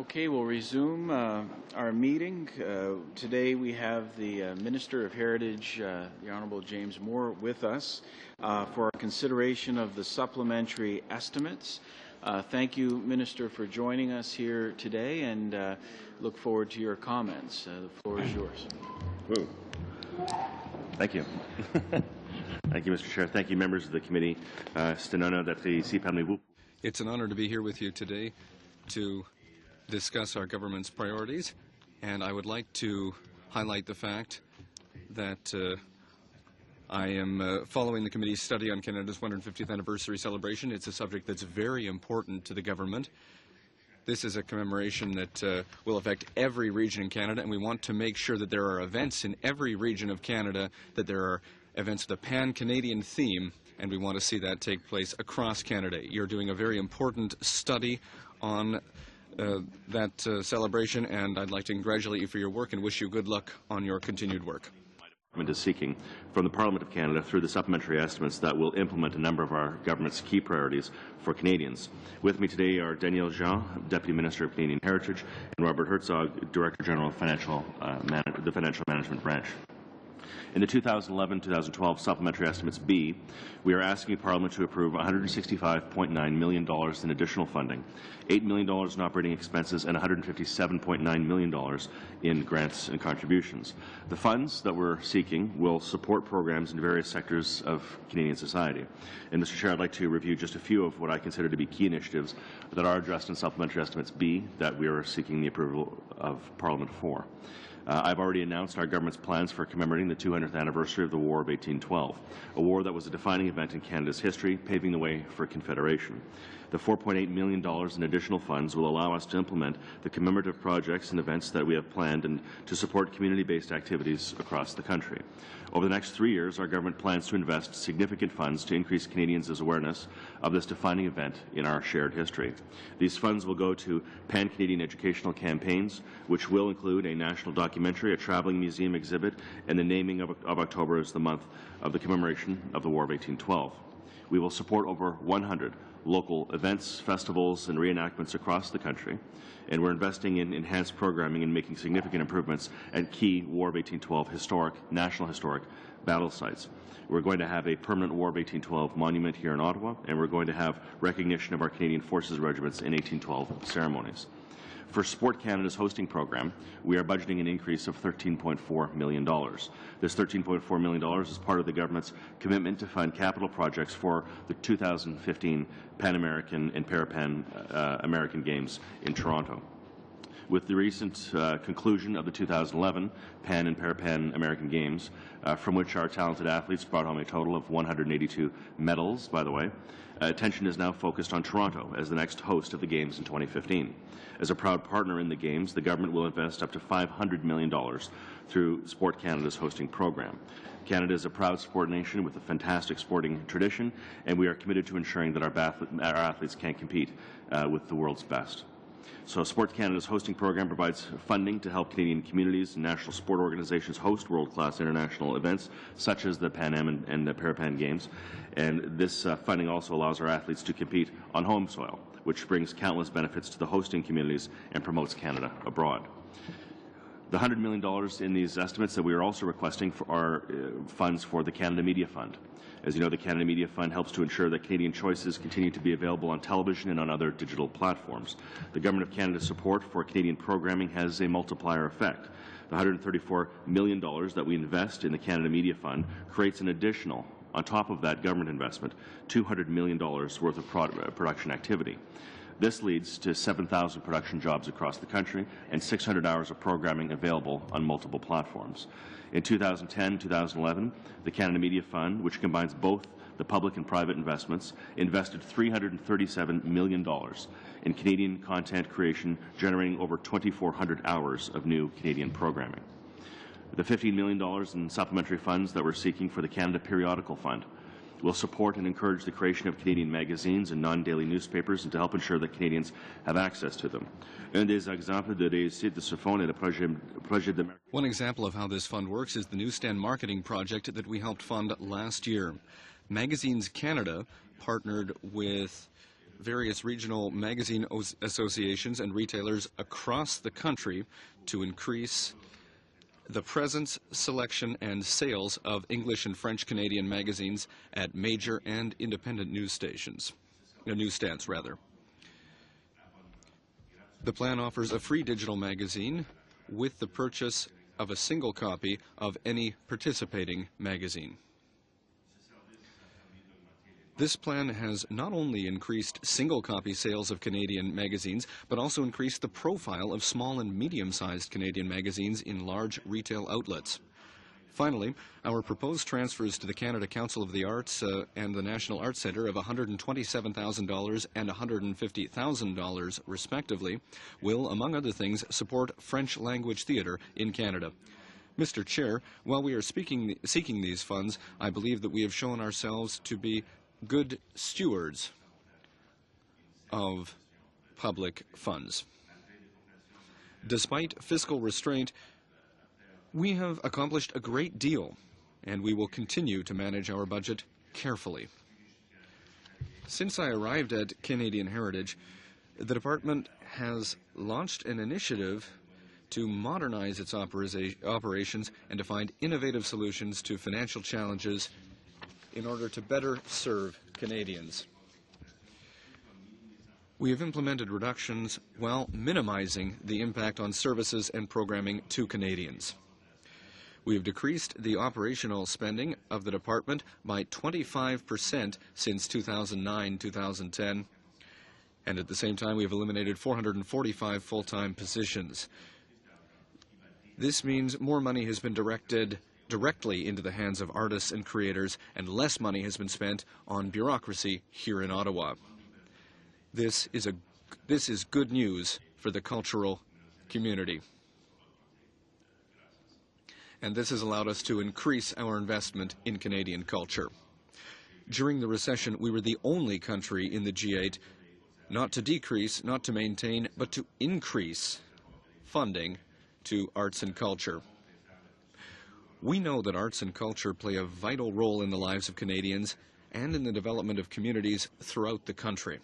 Okay, we'll resume our meeting. Today we have the Minister of Heritage, the Honourable James Moore, with us for our consideration of the supplementary estimates. Thank you, Minister, for joining us here today, and look forward to your comments. The floor is yours. Whoa. Thank you. Thank you, Mr. Chair. Thank you, members of the committee. C'est un honneur d'être ici parmi vous. It's an honor to be here with you today to discuss our government's priorities, and I would like to highlight the fact that I am following the committee's study on Canada's 150th anniversary celebration. It's a subject that's very important to the government. This is a commemoration that will affect every region in Canada, and we want to make sure that there are events in every region of Canada, that there are events with a pan-Canadian theme, and we want to see that take place across Canada. You're doing a very important study on that celebration, and I'd like to congratulate you for your work and wish you good luck on your continued work. Government is seeking from the Parliament of Canada through the supplementary estimates that will implement a number of our government's key priorities for Canadians. With me today are Danielle Jean, Deputy Minister of Canadian Heritage, and Robert Herzog, Director General of the Financial Management Branch. In the 2011-2012 Supplementary Estimates B, we are asking Parliament to approve $165.9 million in additional funding, $8 million in operating expenses, and $157.9 million in grants and contributions. The funds that we're seeking will support programs in various sectors of Canadian society. And, Mr. Chair, I'd like to review just a few of what I consider to be key initiatives that are addressed in Supplementary Estimates B that we are seeking the approval of Parliament for. I've already announced our government's plans for commemorating the 200th anniversary of the War of 1812, a war that was a defining event in Canada's history, paving the way for Confederation. The $4.8 million in additional funds will allow us to implement the commemorative projects and events that we have planned and to support community-based activities across the country. Over the next 3 years, our government plans to invest significant funds to increase Canadians' awareness of this defining event in our shared history. These funds will go to pan-Canadian educational campaigns, which will include a national documentary, a traveling museum exhibit, and the naming of October as the month of the commemoration of the War of 1812. We will support over 100 local events, festivals, and reenactments across the country, and we're investing in enhanced programming and making significant improvements at key War of 1812 national historic battle sites. We're going to have a permanent War of 1812 monument here in Ottawa, and we're going to have recognition of our Canadian Forces regiments in 1812 ceremonies. For Sport Canada's hosting program, we are budgeting an increase of $13.4 million. This $13.4 million is part of the government's commitment to fund capital projects for the 2015 Pan American and Para-Pan American Games in Toronto. With the recent conclusion of the 2011 Pan and Para-Pan American Games, from which our talented athletes brought home a total of 182 medals, by the way, attention is now focused on Toronto as the next host of the Games in 2015. As a proud partner in the Games, the government will invest up to $500 million through Sport Canada's hosting program. Canada is a proud sport nation with a fantastic sporting tradition, and we are committed to ensuring that our athletes can compete with the world's best. So Sport Canada's hosting program provides funding to help Canadian communities and national sport organizations host world-class international events such as the Pan Am and the Para-Pan Games. And this funding also allows our athletes to compete on home soil, which brings countless benefits to the hosting communities and promotes Canada abroad. The $100 million in these estimates that we are also requesting for our funds for the Canada Media Fund. As you know, the Canada Media Fund helps to ensure that Canadian choices continue to be available on television and on other digital platforms. The Government of Canada's support for Canadian programming has a multiplier effect. The $134 million that we invest in the Canada Media Fund creates an additional, on top of that government investment, $200 million worth of production activity. This leads to 7,000 production jobs across the country and 600 hours of programming available on multiple platforms. In 2010-2011, the Canada Media Fund, which combines both the public and private investments, invested $337 million in Canadian content creation, generating over 2,400 hours of new Canadian programming. The $15 million in supplementary funds that we're seeking for the Canada Periodical Fund will support and encourage the creation of Canadian magazines and non-daily newspapers and to help ensure that Canadians have access to them. One example of how this fund works is the newsstand marketing project that we helped fund last year. Magazines Canada partnered with various regional magazine associations and retailers across the country to increase the presence, selection, and sales of English and French Canadian magazines at major and independent newsstands. The plan offers a free digital magazine with the purchase of a single copy of any participating magazine. This plan has not only increased single-copy sales of Canadian magazines, but also increased the profile of small and medium-sized Canadian magazines in large retail outlets. Finally, our proposed transfers to the Canada Council of the Arts and the National Arts Centre of $127,000 and $150,000, respectively, will, among other things, support French-language theatre in Canada. Mr. Chair, while we are seeking these funds, I believe that we have shown ourselves to be good stewards of public funds. Despite fiscal restraint, we have accomplished a great deal, and we will continue to manage our budget carefully. Since I arrived at Canadian Heritage, the department has launched an initiative to modernize its operations and to find innovative solutions to financial challenges in order to better serve Canadians. We have implemented reductions while minimizing the impact on services and programming to Canadians. We have decreased the operational spending of the department by 25% since 2009-2010, and at the same time we have eliminated 445 full-time positions. This means more money has been directed directly into the hands of artists and creators, and less money has been spent on bureaucracy here in Ottawa. This is good news for the cultural community. And this has allowed us to increase our investment in Canadian culture. During the recession, we were the only country in the G8 not to decrease, not to maintain, but to increase funding to arts and culture. We know that arts and culture play a vital role in the lives of Canadians and in the development of communities throughout the country.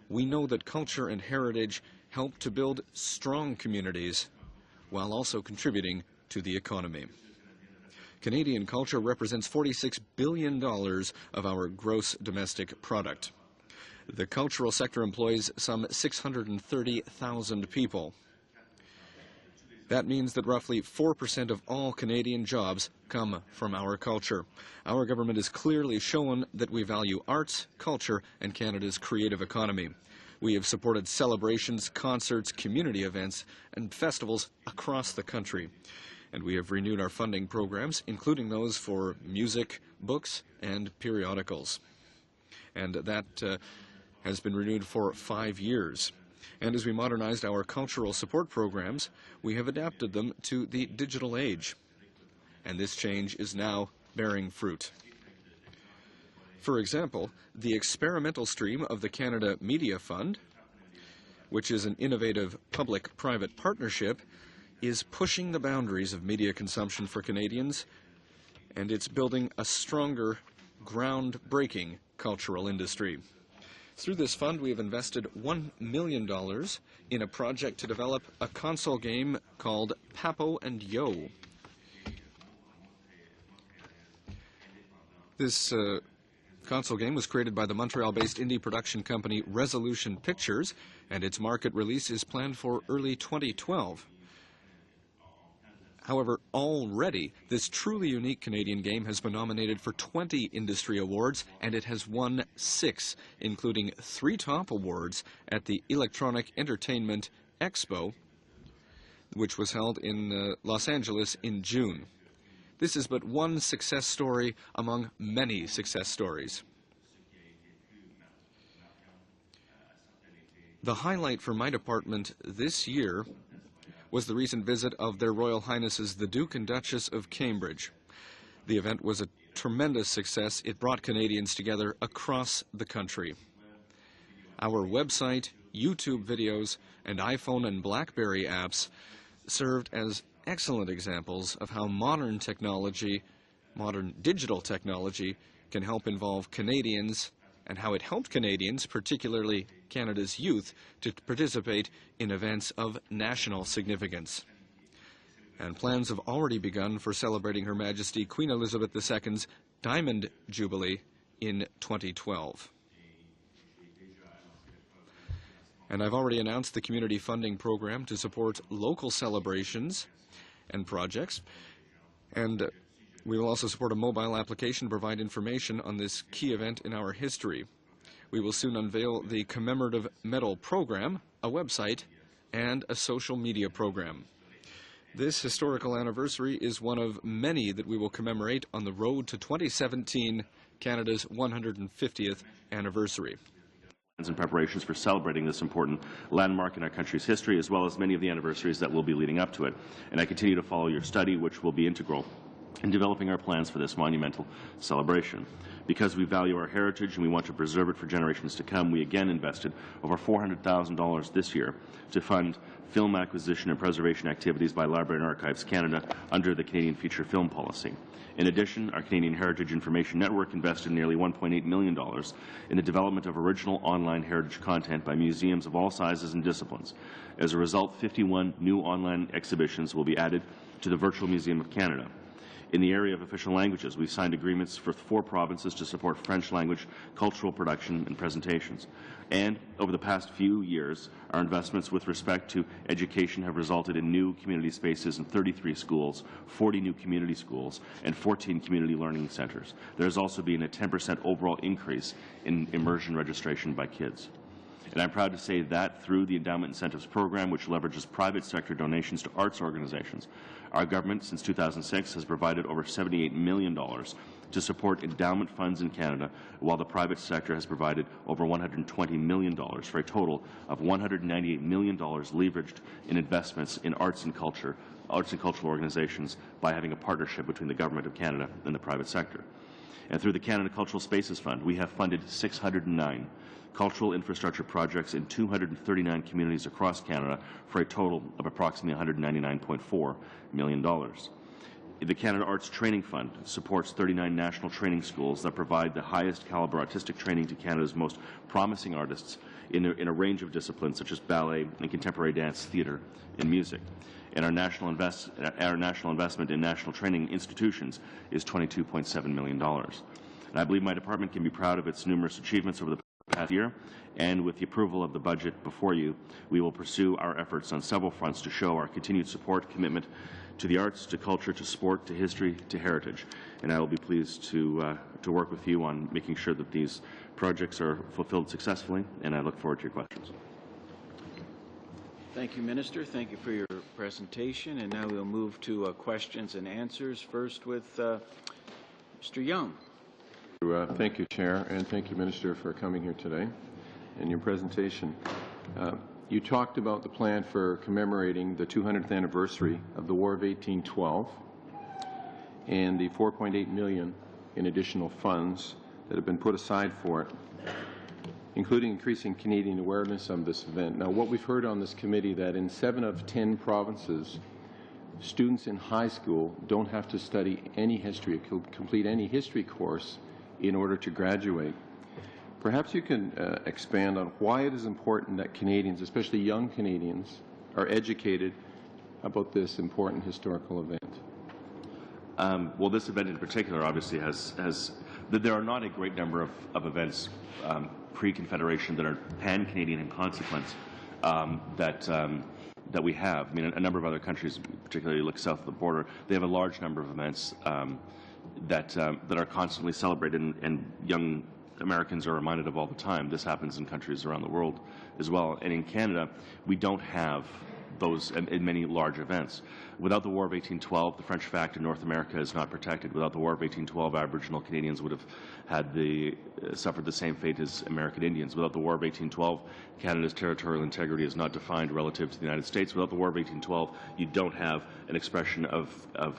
We know that culture and heritage help to build strong communities while also contributing to the economy. Canadian culture represents $46 billion of our gross domestic product. The cultural sector employs some 630,000 people. That means that roughly 4% of all Canadian jobs come from our culture. Our government has clearly shown that we value arts, culture, and Canada's creative economy. We have supported celebrations, concerts, community events, and festivals across the country. And we have renewed our funding programs, including those for music, books, and periodicals. And that has been renewed for 5 years. And as we modernized our cultural support programs, we have adapted them to the digital age. And this change is now bearing fruit. For example, the experimental stream of the Canada Media Fund, which is an innovative public-private partnership, is pushing the boundaries of media consumption for Canadians, and it's building a stronger, groundbreaking cultural industry. Through this fund, we have invested $1 million in a project to develop a console game called Papo and Yo. This console game was created by the Montreal-based indie production company Resolution Pictures, and its market release is planned for early 2012. However, already, this truly unique Canadian game has been nominated for 20 industry awards, and it has won 6, including 3 top awards at the Electronic Entertainment Expo, which was held in Los Angeles in June. This is but one success story among many success stories. The highlight for my department this year was the recent visit of Their Royal Highnesses the Duke and Duchess of Cambridge. The event was a tremendous success. It brought Canadians together across the country. Our website, YouTube videos, and iPhone and BlackBerry apps served as excellent examples of how modern digital technology, can help involve Canadians and how it helped Canadians, particularly Canada's youth, to participate in events of national significance. And plans have already begun for celebrating Her Majesty Queen Elizabeth II's Diamond Jubilee in 2012. And I've already announced the community funding program to support local celebrations and projects. And we will also support a mobile application to provide information on this key event in our history. We will soon unveil the Commemorative Medal Program, a website, and a social media program. This historical anniversary is one of many that we will commemorate on the road to 2017, Canada's 150th anniversary. And preparations for celebrating this important landmark in our country's history, as well as many of the anniversaries that will be leading up to it. And I continue to follow your study, which will be integral in developing our plans for this monumental celebration. Because we value our heritage and we want to preserve it for generations to come, we again invested over $400,000 this year to fund film acquisition and preservation activities by Library and Archives Canada under the Canadian Feature Film Policy. In addition, our Canadian Heritage Information Network invested nearly $1.8 million in the development of original online heritage content by museums of all sizes and disciplines. As a result, 51 new online exhibitions will be added to the Virtual Museum of Canada. In the area of official languages, we've signed agreements for 4 provinces to support French language, cultural production, and presentations. And over the past few years, our investments with respect to education have resulted in new community spaces in 33 schools, 40 new community schools, and 14 community learning centers. There has also been a 10% overall increase in immersion registration by kids. And I'm proud to say that through the Endowment Incentives Program, which leverages private sector donations to arts organizations, our government since 2006 has provided over $78 million to support endowment funds in Canada, while the private sector has provided over $120 million for a total of $198 million leveraged in investments in arts and cultural organizations by having a partnership between the Government of Canada and the private sector. And through the Canada Cultural Spaces Fund, we have funded 609 cultural infrastructure projects in 239 communities across Canada for a total of approximately $199.4 million. The Canada Arts Training Fund supports 39 national training schools that provide the highest caliber artistic training to Canada's most promising artists in a range of disciplines such as ballet and contemporary dance, theatre, and music. And our national investment in national training institutions is $22.7 million. And I believe my department can be proud of its numerous achievements over the past year, and with the approval of the budget before you, we will pursue our efforts on several fronts to show our continued support, commitment to the arts, to culture, to sport, to history, to heritage. And I will be pleased to work with you on making sure that these projects are fulfilled successfully, and I look forward to your questions. Thank you, Minister. Thank you for your presentation. And now we'll move to questions and answers. First with Mr. Young. Thank you, Chair, and thank you, Minister, for coming here today and your presentation. You talked about the plan for commemorating the 200th anniversary of the War of 1812 and the $4.8 million in additional funds that have been put aside for it, including increasing Canadian awareness of this event. Now, what we've heard on this committee that in 7 of 10 provinces, students in high school don't have to study any history, complete any history course in order to graduate. Perhaps you can expand on why it is important that Canadians, especially young Canadians, are educated about this important historical event. Well, this event in particular obviously there are not a great number of events pre-Confederation that are pan-Canadian in consequence that we have. I mean, a number of other countries, particularly look south of the border, they have a large number of events that are constantly celebrated, and young Americans are reminded of all the time. This happens in countries around the world as well. And in Canada, we don't have those in many large events. Without the War of 1812, the French factor in North America is not protected. Without the War of 1812, Aboriginal Canadians would have suffered the same fate as American Indians. Without the War of 1812, Canada's territorial integrity is not defined relative to the United States. Without the War of 1812, you don't have an expression of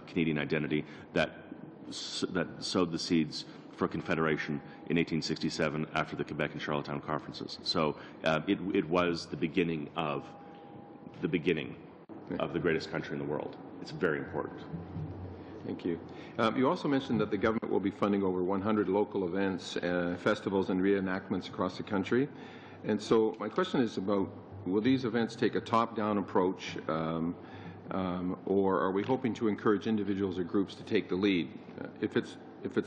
Canadian identity that sowed the seeds for Confederation in 1867 after the Quebec and Charlottetown conferences. So it was the beginning of the greatest country in the world. It's very important. Thank you. You also mentioned that the government will be funding over 100 local events, festivals, and reenactments across the country. And so my question is about, will these events take a top-down approach, or are we hoping to encourage individuals or groups to take the lead? If it's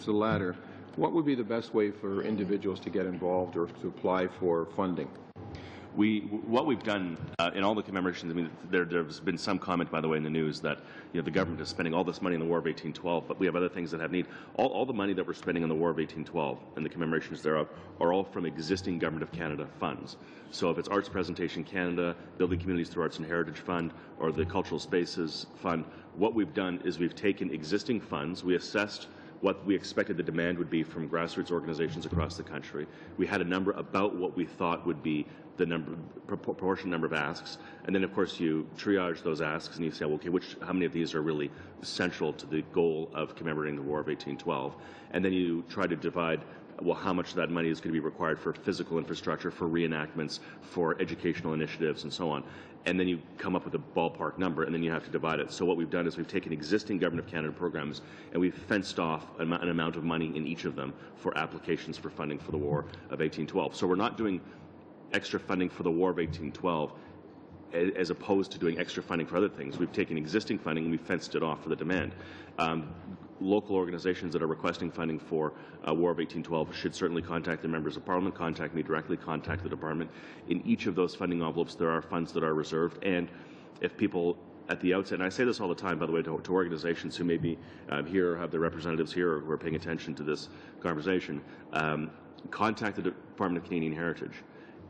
the latter, what would be the best way for individuals to get involved or to apply for funding? What we've done in all the commemorations, I mean, there's been some comment, by the way, in the news that the government is spending all this money on the War of 1812, but we have other things that have need. All the money that we're spending on the War of 1812 and the commemorations thereof are all from existing Government of Canada funds. So if it's Arts Presentation Canada, Building Communities through Arts and Heritage Fund, or the Cultural Spaces Fund, what we've done is we've taken existing funds, we assessed what we expected the demand would be from grassroots organizations across the country. We had a number about what we thought would be the proportionate number of asks, and then of course you triage those asks and you say, well, okay, how many of these are really central to the goal of commemorating the War of 1812, and then you try to divide, well, how much of that money is going to be required for physical infrastructure, for reenactments, for educational initiatives, and so on. And then you come up with a ballpark number, and then you have to divide it. So what we've done is we've taken existing Government of Canada programs, and we've fenced off an amount of money in each of them for applications for funding for the War of 1812. So we're not doing extra funding for the War of 1812 as opposed to doing extra funding for other things. We've taken existing funding and we've fenced it off for the demand. Local organizations that are requesting funding for War of 1812 should certainly contact their members of Parliament, contact me directly, contact the department. In each of those funding envelopes, there are funds that are reserved, and if people at the outset, and I say this all the time, by the way, to organizations who may be here or have their representatives here or who are paying attention to this conversation, contact the Department of Canadian Heritage.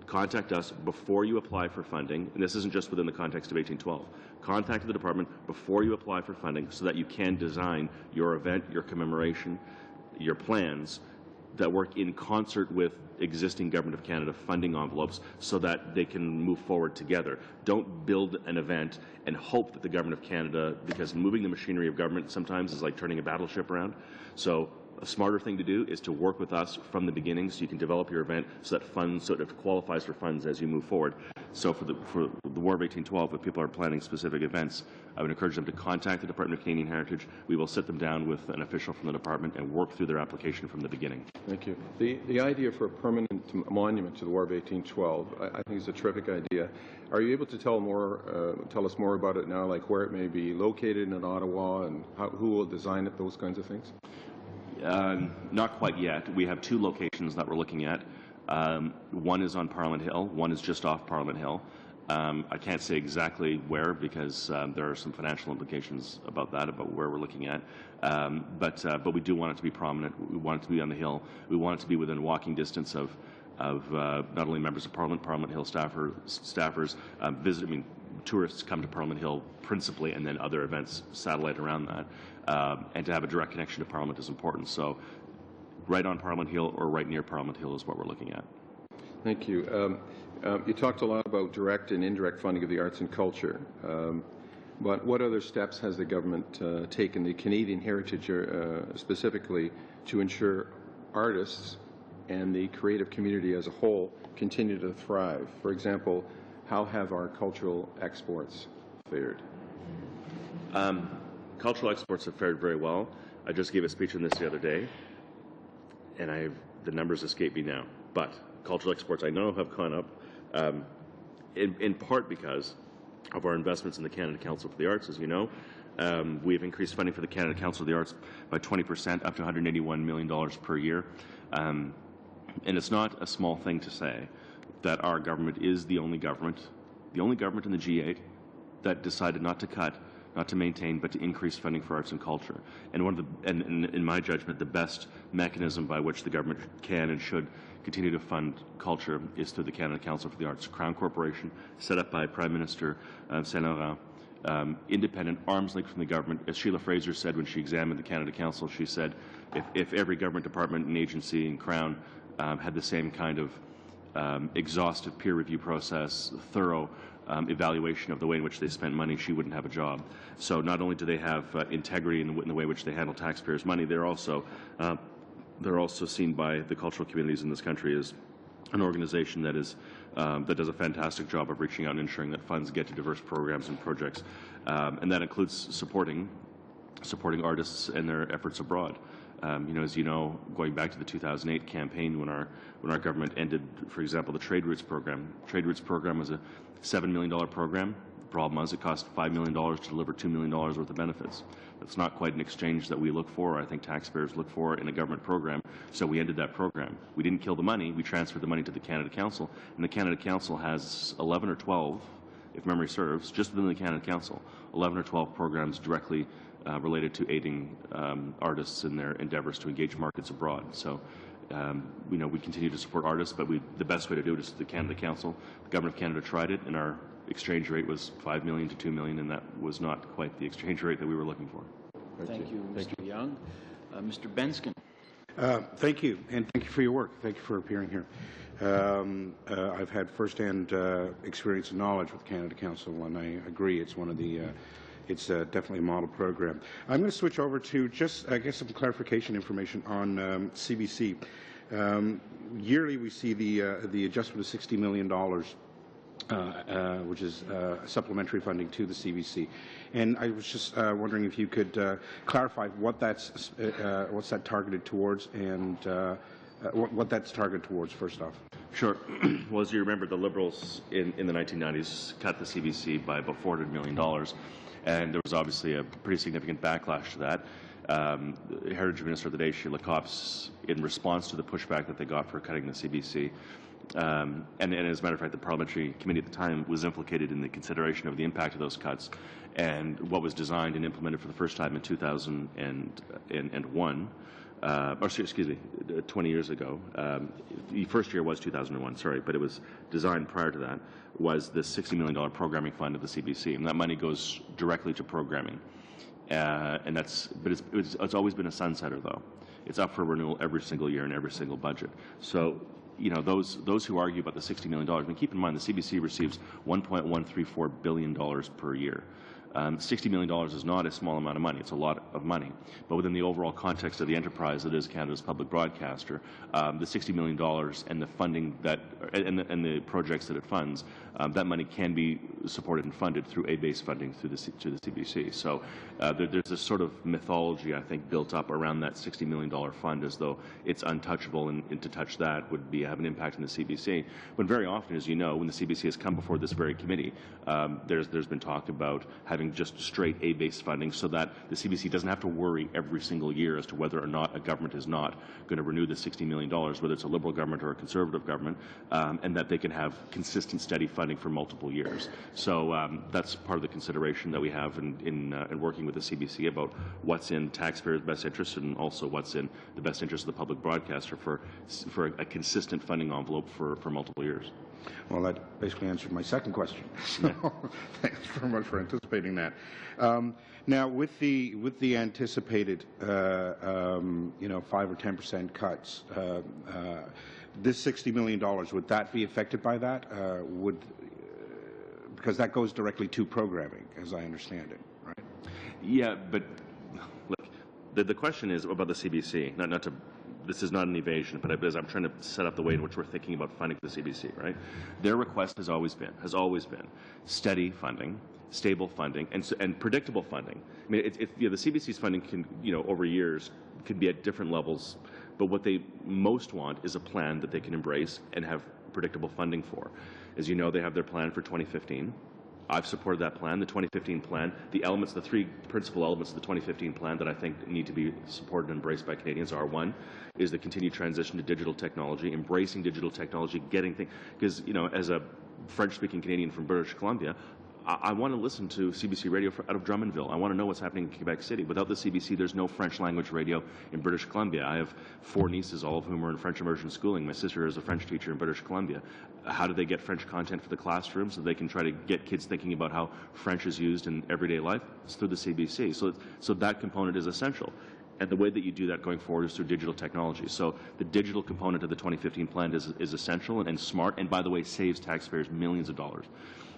Contact us before you apply for funding, and this isn't just within the context of 1812. Contact the department before you apply for funding so that you can design your event, your commemoration, your plans that work in concert with existing Government of Canada funding envelopes so that they can move forward together. Don't build an event and hope that the Government of Canada, because moving the machinery of government sometimes is like turning a battleship around. So a smarter thing to do is to work with us from the beginning so you can develop your event so that it qualifies for funds as you move forward. So for the War of 1812, if people are planning specific events, I would encourage them to contact the Department of Canadian Heritage. We will sit them down with an official from the department and work through their application from the beginning. Thank you. The idea for a permanent monument to the War of 1812, I think is a terrific idea. Are you able to tell us more about it now, like where it may be located in Ottawa and who will design it, those kinds of things? Not quite yet. We have two locations that we're looking at. One is on Parliament Hill. One is just off Parliament Hill. I can't say exactly where because there are some financial implications about that, about where we're looking at. But we do want it to be prominent. We want it to be on the Hill. We want it to be within walking distance of not only members of Parliament, Parliament Hill staffers, tourists come to Parliament Hill principally, and then other events satellite around that. And to have a direct connection to Parliament is important. So right on Parliament Hill or right near Parliament Hill is what we're looking at. Thank you. You talked a lot about direct and indirect funding of the arts and culture. But what other steps has the government taken, the Canadian Heritage specifically, to ensure artists and the creative community as a whole continue to thrive? For example, how have our cultural exports fared? Cultural exports have fared very well. I just gave a speech on this the other day, and the numbers escape me now. But cultural exports I know have gone up, in part because of our investments in the Canada Council for the Arts, as you know. We've increased funding for the Canada Council for the Arts by 20%, up to $181 million per year. And it's not a small thing to say that our government is the only government in the G8 that decided not to cut, not to maintain, but to increase funding for arts and culture. And in my judgment, the best mechanism by which the government can and should continue to fund culture is through the Canada Council for the Arts, Crown Corporation, set up by Prime Minister Saint Laurent, independent, arm's length from the government. As Sheila Fraser said when she examined the Canada Council, she said, if every government department and agency and Crown had the same kind of exhaustive peer review process, thorough evaluation of the way in which they spent money, she wouldn't have a job. So not only do they have integrity in the way in which they handle taxpayers' money, they're also seen by the cultural communities in this country as an organization that does a fantastic job of reaching out and ensuring that funds get to diverse programs and projects. And that includes supporting supporting artists and their efforts abroad. As you know, going back to the 2008 campaign when our government ended, for example, the Trade Routes program. Trade Routes program was a $7 million program. The problem was it cost $5 million to deliver $2 million worth of benefits. That's not quite an exchange that we look for, or I think taxpayers look for in a government program, so we ended that program. We didn't kill the money, we transferred the money to the Canada Council, and the Canada Council has 11 or 12, if memory serves, just within the Canada Council, 11 or 12 programs directly related to aiding artists in their endeavors to engage markets abroad. So, we continue to support artists, but the best way to do it is the Canada Council. The Government of Canada tried it, and our exchange rate was $5 million to $2 million, and that was not quite the exchange rate that we were looking for. Thank you, Mr. Young. Mr. Benskin. Thank you, and thank you for your work. Thank you for appearing here. I've had first-hand experience and knowledge with Canada Council, and I agree it's one of the it's definitely a model program. I'm going to switch over to just, I guess, some clarification information on CBC. Yearly, we see the adjustment of $60 million, which is supplementary funding to the CBC. And I was just wondering if you could clarify what that's what's that targeted towards, and what that's targeted towards, first off. Sure. Well, as you remember, the Liberals in the 1990s cut the CBC by about $400 million, and there was obviously a pretty significant backlash to that. The Heritage Minister of the day, Sheila Copps, in response to the pushback that they got for cutting the CBC, and as a matter of fact, the parliamentary committee at the time was implicated in the consideration of the impact of those cuts, and what was designed and implemented for the first time in 2001. Or excuse me, 20 years ago. The first year was 2001, sorry, but it was designed prior to that, was the $60 million programming fund of the CBC, and that money goes directly to programming. And it's always been a sunsetter, though. It's up for renewal every single year in every single budget. So, those who argue about the $60 million, I mean, keep in mind the CBC receives $1.134 billion per year. $60 million is not a small amount of money. It's a lot of money. But within the overall context of the enterprise that is Canada's public broadcaster, the $60 million and the funding that, and the projects that it funds, that money can be supported and funded through aid-based funding through the CBC. So there's this sort of mythology, I think, built up around that $60 million fund as though it's untouchable, and to touch that would have an impact on the CBC. When very often, as you know, when the CBC has come before this very committee, there's been talk about having just straight aid-based funding so that the CBC doesn't have to worry every single year as to whether or not a government is not going to renew the $60 million, whether it's a Liberal government or a Conservative government, and that they can have consistent, steady funding for multiple years. So that's part of the consideration that we have in working with the CBC about what's in taxpayers' best interest, and also what's in the best interest of the public broadcaster for a consistent funding envelope for multiple years. Well, that basically answered my second question. So thanks very much for anticipating that. Now, with the anticipated, 5 or 10% cuts, this $60 million, would that be affected by that? Because that goes directly to programming, as I understand it, right? Yeah, but look, the question is about the CBC. Not to. This is not an evasion, but as I'm trying to set up the way in which we're thinking about funding for the CBC, right? Their request has always been steady funding, stable funding, and predictable funding. I mean, the CBC's funding can, over years, can be at different levels, but what they most want is a plan that they can embrace and have predictable funding for. As you know, they have their plan for 2015. I've supported that plan, the 2015 plan. The three principal elements of the 2015 plan that I think need to be supported and embraced by Canadians are: one, is the continued transition to digital technology, embracing digital technology, getting things, because, as a French-speaking Canadian from British Columbia, I want to listen to CBC radio out of Drummondville. I want to know what's happening in Quebec City. Without the CBC, there's no French language radio in British Columbia. I have 4 nieces, all of whom are in French immersion schooling. My sister is a French teacher in British Columbia. How do they get French content for the classroom so they can try to get kids thinking about how French is used in everyday life? It's through the CBC. So that component is essential. And the way that you do that going forward is through digital technology. So the digital component of the 2015 plan is essential and smart, and by the way, saves taxpayers millions of dollars.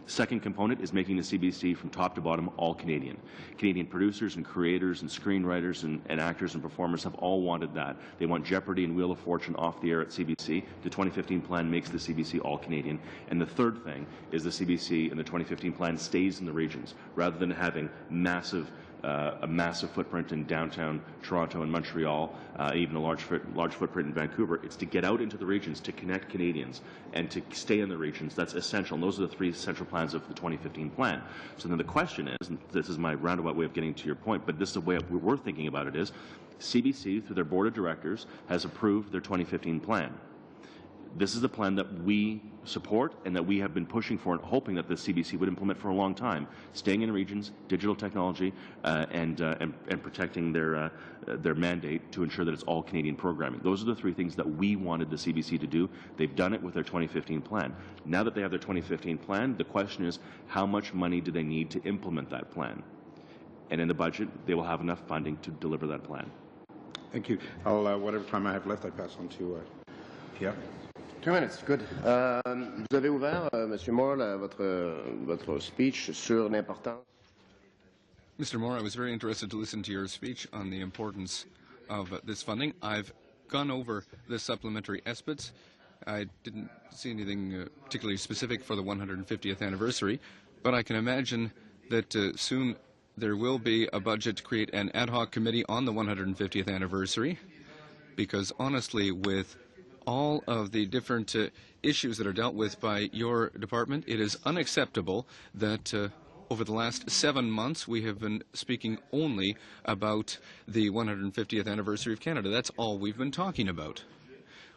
Second component is making the CBC from top to bottom all Canadian. Canadian producers and creators and screenwriters and actors and performers have all wanted that. They want Jeopardy and Wheel of Fortune off the air at CBC. The 2015 plan makes the CBC all Canadian. And the third thing is the CBC and the 2015 plan stays in the regions, rather than having massive a massive footprint in downtown Toronto and Montreal, even a large footprint in Vancouver. It's to get out into the regions, to connect Canadians, and to stay in the regions. That's essential. And those are the three central plans of the 2015 plan. So then the question is, and this is my roundabout way of getting to your point, but this is the way we're thinking about it, is CBC, through their board of directors, has approved their 2015 plan. This is the plan that we support and that we have been pushing for and hoping that the CBC would implement for a long time, staying in regions, digital technology, and protecting their mandate to ensure that it's all Canadian programming. Those are the three things that we wanted the CBC to do. They've done it with their 2015 plan. Now that they have their 2015 plan, the question is, how much money do they need to implement that plan? And in the budget, they will have enough funding to deliver that plan. Thank you. I'll, whatever time I have left, I pass on to Pierre. 2 minutes, good. Vous avez ouvert, Monsieur Moore, votre speech sur l'importance. Mr. Moore, I was very interested to listen to your speech on the importance of this funding. I've gone over the supplementary estimates. I didn't see anything particularly specific for the 150th anniversary, but I can imagine that soon there will be a budget to create an ad hoc committee on the 150th anniversary, because honestly, with all of the different issues that are dealt with by your department, it is unacceptable that over the last 7 months we have been speaking only about the 150th anniversary of Canada. That's all we've been talking about.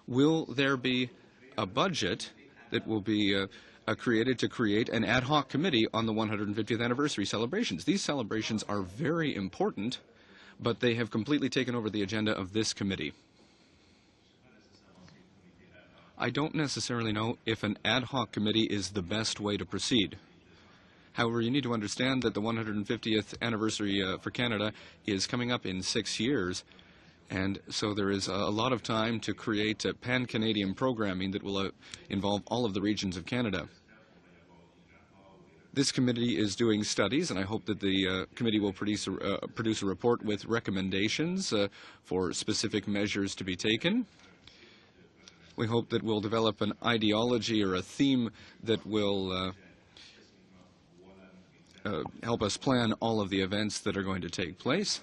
Will there be a budget that will be created to create an ad hoc committee on the 150th anniversary celebrations? These celebrations are very important, but they have completely taken over the agenda of this committee. I don't necessarily know if an ad hoc committee is the best way to proceed. However, you need to understand that the 150th anniversary for Canada is coming up in 6 years, and so there is a lot of time to create pan-Canadian programming that will involve all of the regions of Canada. This committee is doing studies, and I hope that the committee will produce a report with recommendations for specific measures to be taken. We hope that we'll develop an ideology or a theme that will help us plan all of the events that are going to take place.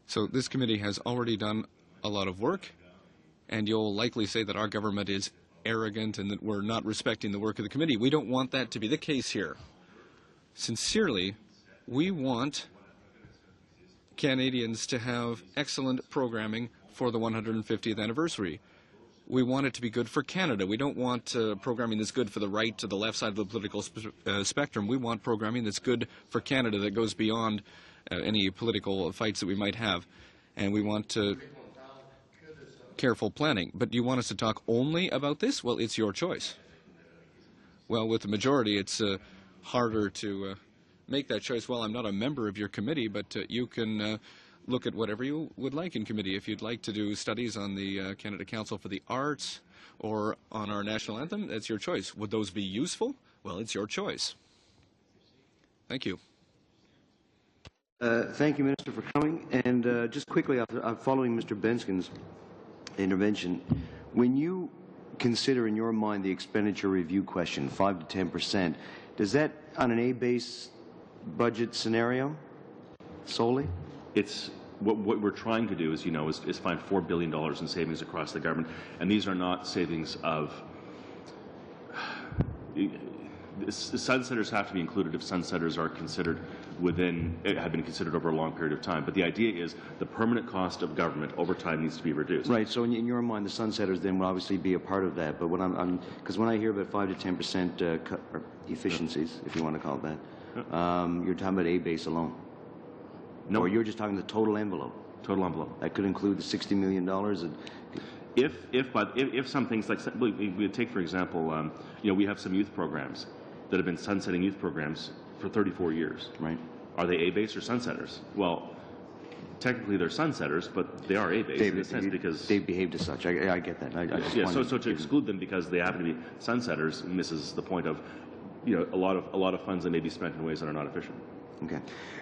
So this committee has already done a lot of work, and you'll likely say that our government is arrogant and that we're not respecting the work of the committee. We don't want that to be the case here. Sincerely, we want Canadians to have excellent programming for the 150th anniversary. We want it to be good for Canada. We don't want programming that's good for the right to the left side of the political spectrum. We want programming that's good for Canada, that goes beyond any political fights that we might have. And we want careful planning. But do you want us to talk only about this? Well, it's your choice. Well, with the majority, it's harder to make that choice. Well, I'm not a member of your committee, but you can look at whatever you would like in committee. If you'd like to do studies on the Canada Council for the Arts or on our national anthem, that's your choice. Would those be useful? Well, it's your choice. Thank you. Thank you, Minister, for coming. And just quickly, following Mr. Benskin's intervention, when you consider in your mind the expenditure review question, 5 to 10%, does that on an A-based budget scenario solely? It's what we're trying to do, as you know, is find $4 billion in savings across the government, and these are not savings of. Sunsetters have to be included if sunsetters are considered have been considered over a long period of time. But the idea is the permanent cost of government over time needs to be reduced. Right. So in your mind, the sunsetters then will obviously be a part of that. But what because when I hear about 5 to 10% efficiencies, if you want to call it that, you're talking about A-base alone. No. Or you're just talking the total envelope. Total envelope. That could include the $60 million. If some things like we take for example, we have some youth programs that have been sunsetting youth programs for 34 years. Right. Are they A-based or sunsetters? Well, technically they're sunsetters, but they are A-based in a sense because they behaved as such. I get that. So to exclude them because they happen to be sunsetters misses the point of, a lot of funds that may be spent in ways that are not efficient. Okay.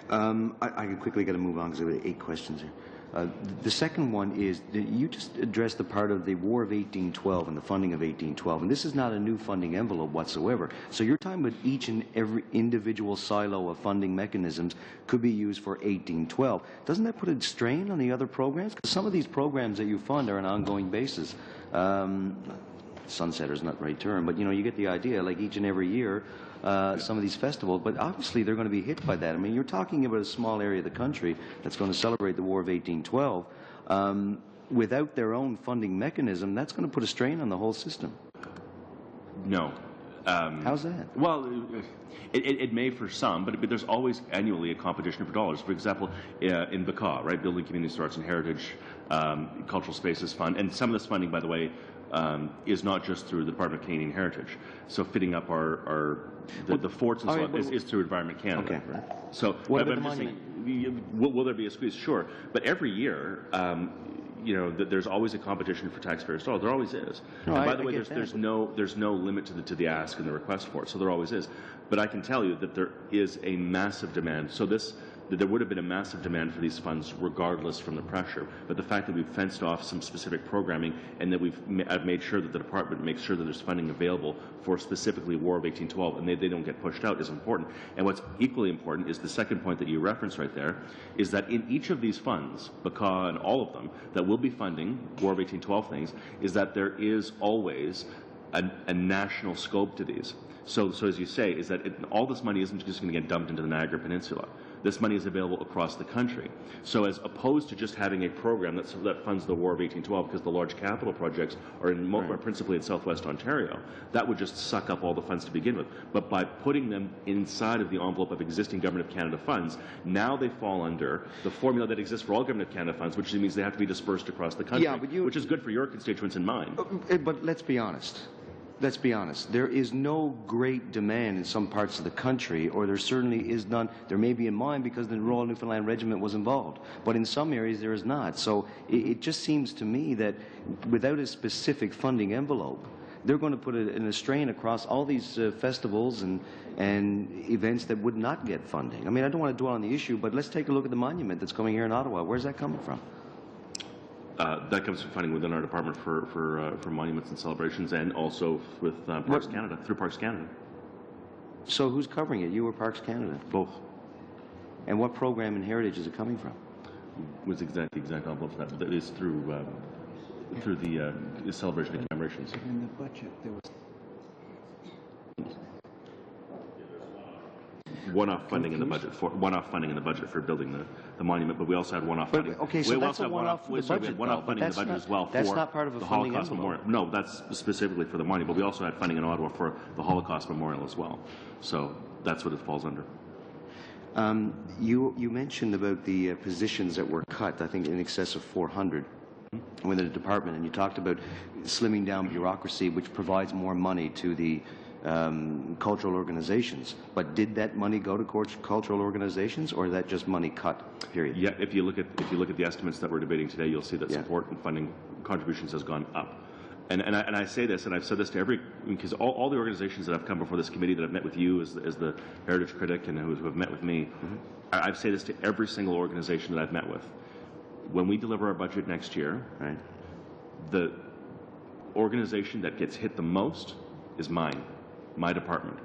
I can quickly got to move on because I've got 8 questions here. The second one is that you just addressed the part of the War of 1812 and the funding of 1812, and this is not a new funding envelope whatsoever. So you're talking about each and every individual silo of funding mechanisms could be used for 1812. Doesn't that put a strain on the other programs? Because some of these programs that you fund are on an ongoing basis. Sunsetter is not the right term, but you get the idea. Like each and every year, some of these festivals, but obviously they're going to be hit by that. I mean, you're talking about a small area of the country that's going to celebrate the War of 1812. Without their own funding mechanism, that's going to put a strain on the whole system. No. How's that? Well, it may for some, but there's always annually a competition for dollars. For example, in BCA, right, Building Community Arts and Heritage, Cultural Spaces Fund, and some of this funding, by the way, is not just through the Department of Canadian Heritage. So fitting up the forts and so on is through Environment Canada. Okay. Right? So what about the monument? Will there be a squeeze? Sure. But every year, there's always a competition for taxpayers' dollars. There always is. No, and by the way, there's no limit to the ask and the request for it. So there always is. But I can tell you that there is a massive demand. So there would have been a massive demand for these funds regardless from the pressure. But the fact that we've fenced off some specific programming and that I've made sure that the department makes sure that there's funding available for specifically War of 1812 and they don't get pushed out is important. And what's equally important is the second point that you referenced right there, is that in each of these funds, BCA and all of them, that will be funding War of 1812 things, is that there is always a national scope to these. So as you say, is that all this money isn't just going to get dumped into the Niagara Peninsula. This money is available across the country. So as opposed to just having a program that funds the War of 1812 because the large capital projects are principally in southwest Ontario, that would just suck up all the funds to begin with. But by putting them inside of the envelope of existing Government of Canada funds, now they fall under the formula that exists for all Government of Canada funds, which means they have to be dispersed across the country, which is good for your constituents and mine. But let's be honest. Let's be honest. There is no great demand in some parts of the country, or there certainly is none. There may be in mine because the Royal Newfoundland Regiment was involved, but in some areas there is not. So it just seems to me that without a specific funding envelope, they're going to put a strain across all these festivals and events that would not get funding. I mean, I don't want to dwell on the issue, but let's take a look at the monument that's coming here in Ottawa. Where's that coming from? That comes from funding within our department for monuments and celebrations, and also with Parks Canada, through Parks Canada. So who's covering it? You or Parks Canada? Both. And what program in Heritage is it coming from? Was the exact envelope for that? That is through the celebration and commemorations. In the budget, there was one-off funding in the budget for building the monument, but we also had one-off funding. Okay, so that's a one-off for the budget. We had one-off funding in the budget as well for that's not part of a the funding Holocaust envelope. Memorial. No, that's specifically for the monument, but we also had funding in Ottawa for the Holocaust Memorial as well. So that's what it falls under. You mentioned about the positions that were cut, I think in excess of 400 within the department, and you talked about slimming down bureaucracy, which provides more money to the cultural organizations. But did that money go to cultural organizations, or is that just money cut, period? Yeah, if you look at the estimates that we're debating today, you'll see that support and funding contributions has gone up. And I say this, and I've said this to because all the organizations that have come before this committee that have met with you as the Heritage Critic and who have met with me, I've said this to every single organization that I've met with. When we deliver our budget next year, the organization that gets hit the most is mine. My department.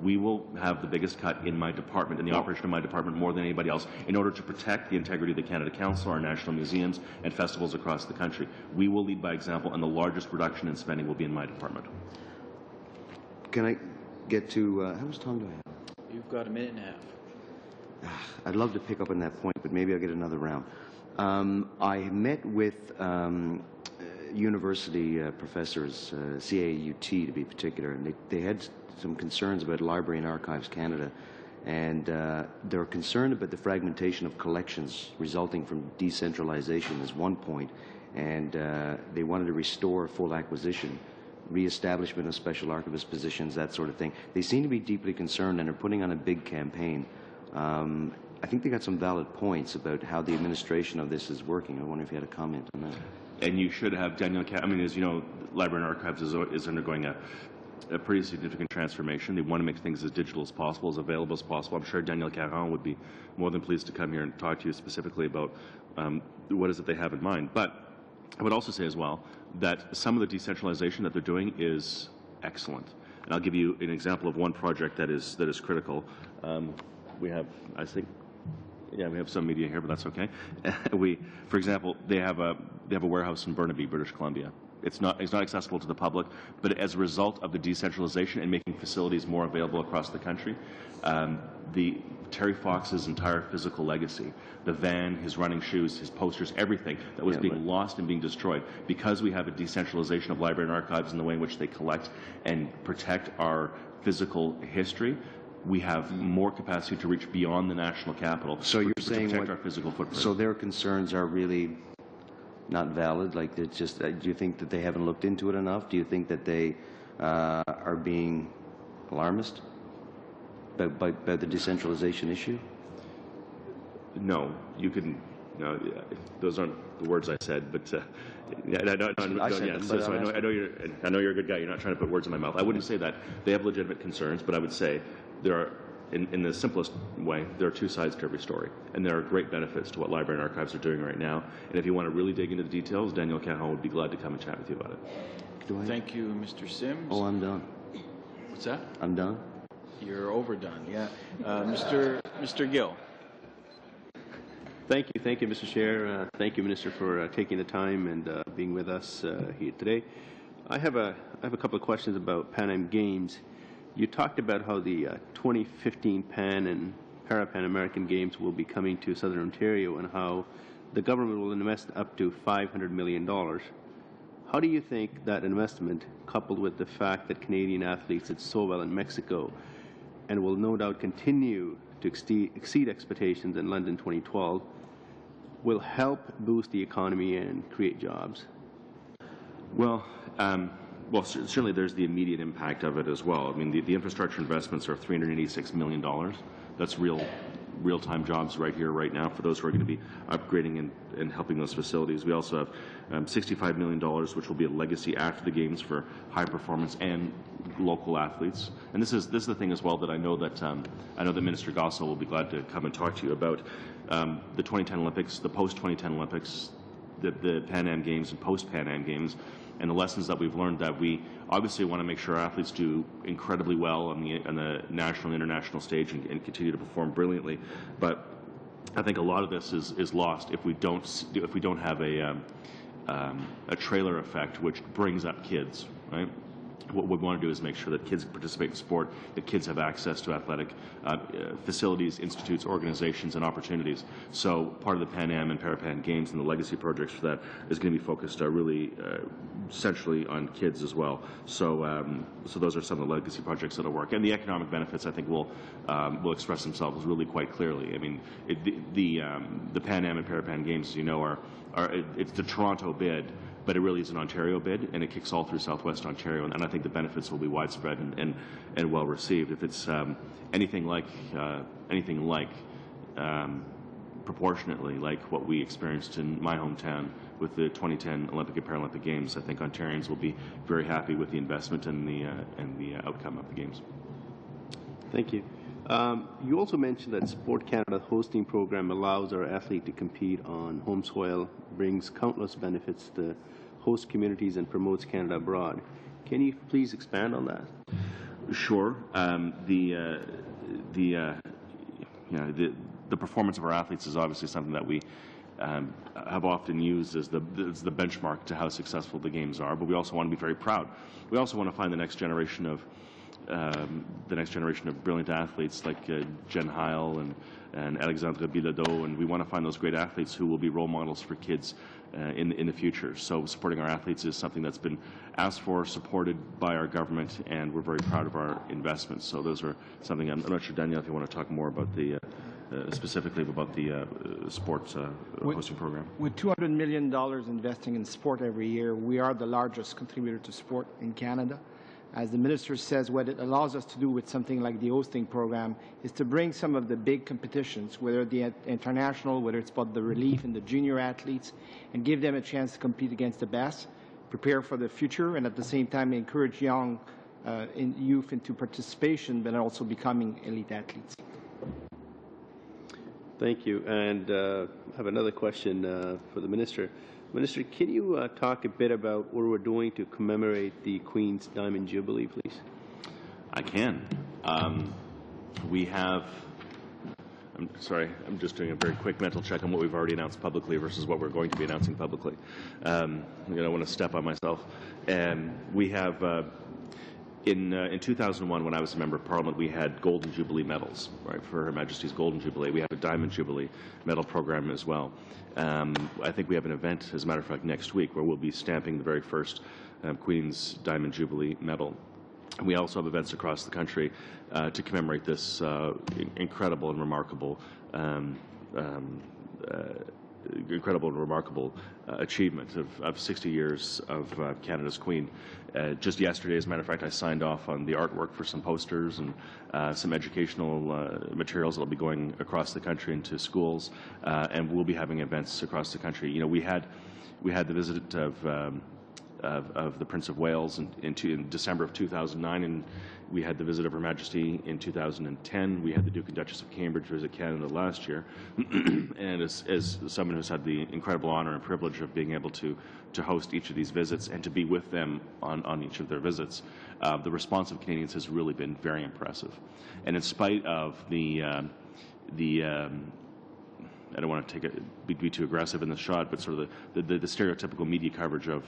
We will have the biggest cut in my department, in the operation of my department, more than anybody else, in order to protect the integrity of the Canada Council, our national museums, and festivals across the country. We will lead by example, and the largest reduction in spending will be in my department. Can I get to, how much time do I have? You've got a minute and a half. I'd love to pick up on that point, but maybe I'll get another round. I met with university professors, CAUT to be particular, and they had some concerns about Library and Archives Canada, and they're concerned about the fragmentation of collections resulting from decentralization as one point, and they wanted to restore full acquisition, re-establishment of special archivist positions, that sort of thing. They seem to be deeply concerned and are putting on a big campaign. I think they got some valid points about how the administration of this is working. I wonder if you had a comment on that. And you should have Daniel. I mean, as you know, Library and Archives is undergoing a pretty significant transformation. They want to make things as digital as possible, as available as possible. I'm sure Daniel Caron would be more than pleased to come here and talk to you specifically about what is it they have in mind. But I would also say as well that some of the decentralization that they're doing is excellent. And I'll give you an example of one project that is critical. We have, I think, yeah, we have some media here, but that's okay. For example, they have a warehouse in Burnaby, British Columbia. It's not accessible to the public, but as a result of the decentralization and making facilities more available across the country, the Terry Fox's entire physical legacy, the van, his running shoes, his posters, everything that was being lost and being destroyed, because we have a decentralization of library and archives in the way in which they collect and protect our physical history, we have more capacity to reach beyond the national capital. So you're to saying protect our physical footprint. So their concerns are really not valid? Like, it's just, do you think that they haven't looked into it enough? Do you think that they are being alarmist by the decentralization issue? No, you can. No, those aren't the words I said, but I know you're a good guy. You're not trying to put words in my mouth. I wouldn't say that. They have legitimate concerns, but I would say there are, in the simplest way, there are two sides to every story, and there are great benefits to what library and archives are doing right now. And if you want to really dig into the details, Daniel Caron would be glad to come and chat with you about it. Thank you, Mr. Sims. Oh, I'm done. What's that? I'm done. You're overdone, yeah. Mr. Gill. Thank you, Mr. Chair. Thank you, Minister, for taking the time and being with us here today. I have a couple of questions about Pan Am Games. You talked about how the 2015 Pan and Para-Pan American Games will be coming to Southern Ontario and how the government will invest up to $500 million. How do you think that investment, coupled with the fact that Canadian athletes did so well in Mexico and will no doubt continue to exceed expectations in London 2012, will help boost the economy and create jobs? Well, certainly there's the immediate impact of it as well. I mean, the infrastructure investments are $386 million. That's real-time jobs right here, right now, for those who are going to be upgrading and helping those facilities. We also have $65 million, which will be a legacy after the games for high performance and local athletes. And this is the thing as well that I know that Minister Gossel will be glad to come and talk to you about the 2010 Olympics, the post-2010 Olympics, the Pan Am Games and post-Pan Am Games, and the lessons that we've learned that we obviously want to make sure our athletes do incredibly well on the national and international stage and continue to perform brilliantly. But I think a lot of this is lost if we don't have a trailer effect which brings up kids, right? What we want to do is make sure that kids participate in sport, that kids have access to athletic facilities, institutes, organizations, and opportunities. So part of the Pan Am and Para-Pan Games and the legacy projects for that is going to be focused really centrally on kids as well. So those are some of the legacy projects that will work. And the economic benefits, I think, will express themselves really quite clearly. I mean, the Pan Am and Para-Pan Games, as you know, it's the Toronto bid, but it really is an Ontario bid, and it kicks all through Southwest Ontario, and I think the benefits will be widespread and well received. If it's anything like proportionately like what we experienced in my hometown with the 2010 Olympic and Paralympic Games, I think Ontarians will be very happy with the investment and the outcome of the games. Thank you. You also mentioned that Sport Canada hosting program allows our athlete to compete on home soil, brings countless benefits to host communities, and promotes Canada abroad. Can you please expand on that? Sure. The performance of our athletes is obviously something that we have often used as the benchmark to how successful the games are. But we also want to be very proud. We also want to find the next generation of brilliant athletes like Jen Heil and Alexandra Bilodeau, and we want to find those great athletes who will be role models for kids in the future. So supporting our athletes is something that's been asked for, supported by our government, and we're very proud of our investments. So those are something. I'm not sure, Danielle, if you want to talk more about the specifically about the sports hosting program. With $200 million investing in sport every year, we are the largest contributor to sport in Canada. As the Minister says, what it allows us to do with something like the hosting program is to bring some of the big competitions, whether the international, whether it's about the relief and the junior athletes, and give them a chance to compete against the best, prepare for the future, and at the same time encourage young youth into participation, but also becoming elite athletes. Thank you. And I have another question for the Minister. Minister, can you talk a bit about what we're doing to commemorate the Queen's Diamond Jubilee, please? I can. We have, I'm sorry, I'm just doing a very quick mental check on what we've already announced publicly versus what we're going to be announcing publicly. I want to step on myself. We have, in 2001, when I was a member of Parliament, we had Golden Jubilee medals, right, for Her Majesty's Golden Jubilee. We have a Diamond Jubilee medal program as well. I think we have an event, as a matter of fact, next week where we'll be stamping the very first Queen's Diamond Jubilee medal. We also have events across the country to commemorate this incredible and remarkable achievement of 60 years of Canada's Queen. Just yesterday, as a matter of fact, I signed off on the artwork for some posters and some educational materials that will be going across the country into schools, and we'll be having events across the country. You know, we had the visit of the Prince of Wales in December of 2009, and we had the visit of Her Majesty in 2010. We had the Duke and Duchess of Cambridge visit Canada last year. And as someone who's had the incredible honor and privilege of being able to host each of these visits and to be with them on each of their visits, the response of Canadians has really been very impressive. And in spite of I don't want to be too aggressive in the shot, but sort of the stereotypical media coverage of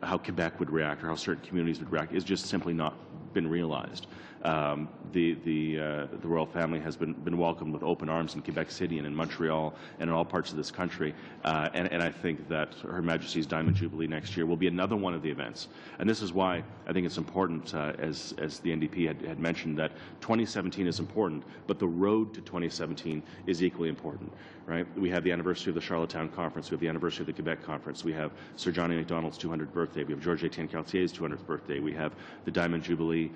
how Quebec would react or how certain communities would react is just simply not been realized. The royal family has been welcomed with open arms in Quebec City and in Montreal and in all parts of this country. And I think that Her Majesty's Diamond Jubilee next year will be another one of the events. And this is why I think it's important, as the NDP had mentioned, that 2017 is important, but the road to 2017 is equally important. Right? We have the anniversary of the Charlottetown Conference. We have the anniversary of the Quebec Conference. We have Sir John A. Macdonald's 200th birthday. We have Georges-Étienne Cartier's 200th birthday. We have the Diamond Jubilee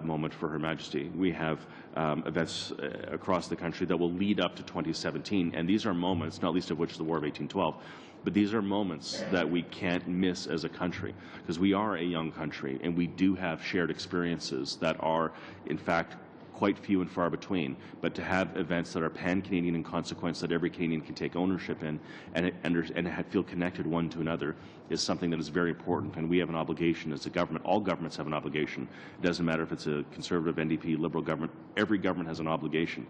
moment for Her Majesty. We have events across the country that will lead up to 2017. And these are moments, not least of which the War of 1812, but these are moments that we can't miss as a country, because we are a young country and we do have shared experiences that are, in fact, quite few and far between, but to have events that are pan-Canadian in consequence, that every Canadian can take ownership in and feel connected one to another, is something that is very important. And we have an obligation as a government. All governments have an obligation. It doesn't matter if it's a Conservative, NDP, Liberal government. Every government has an obligation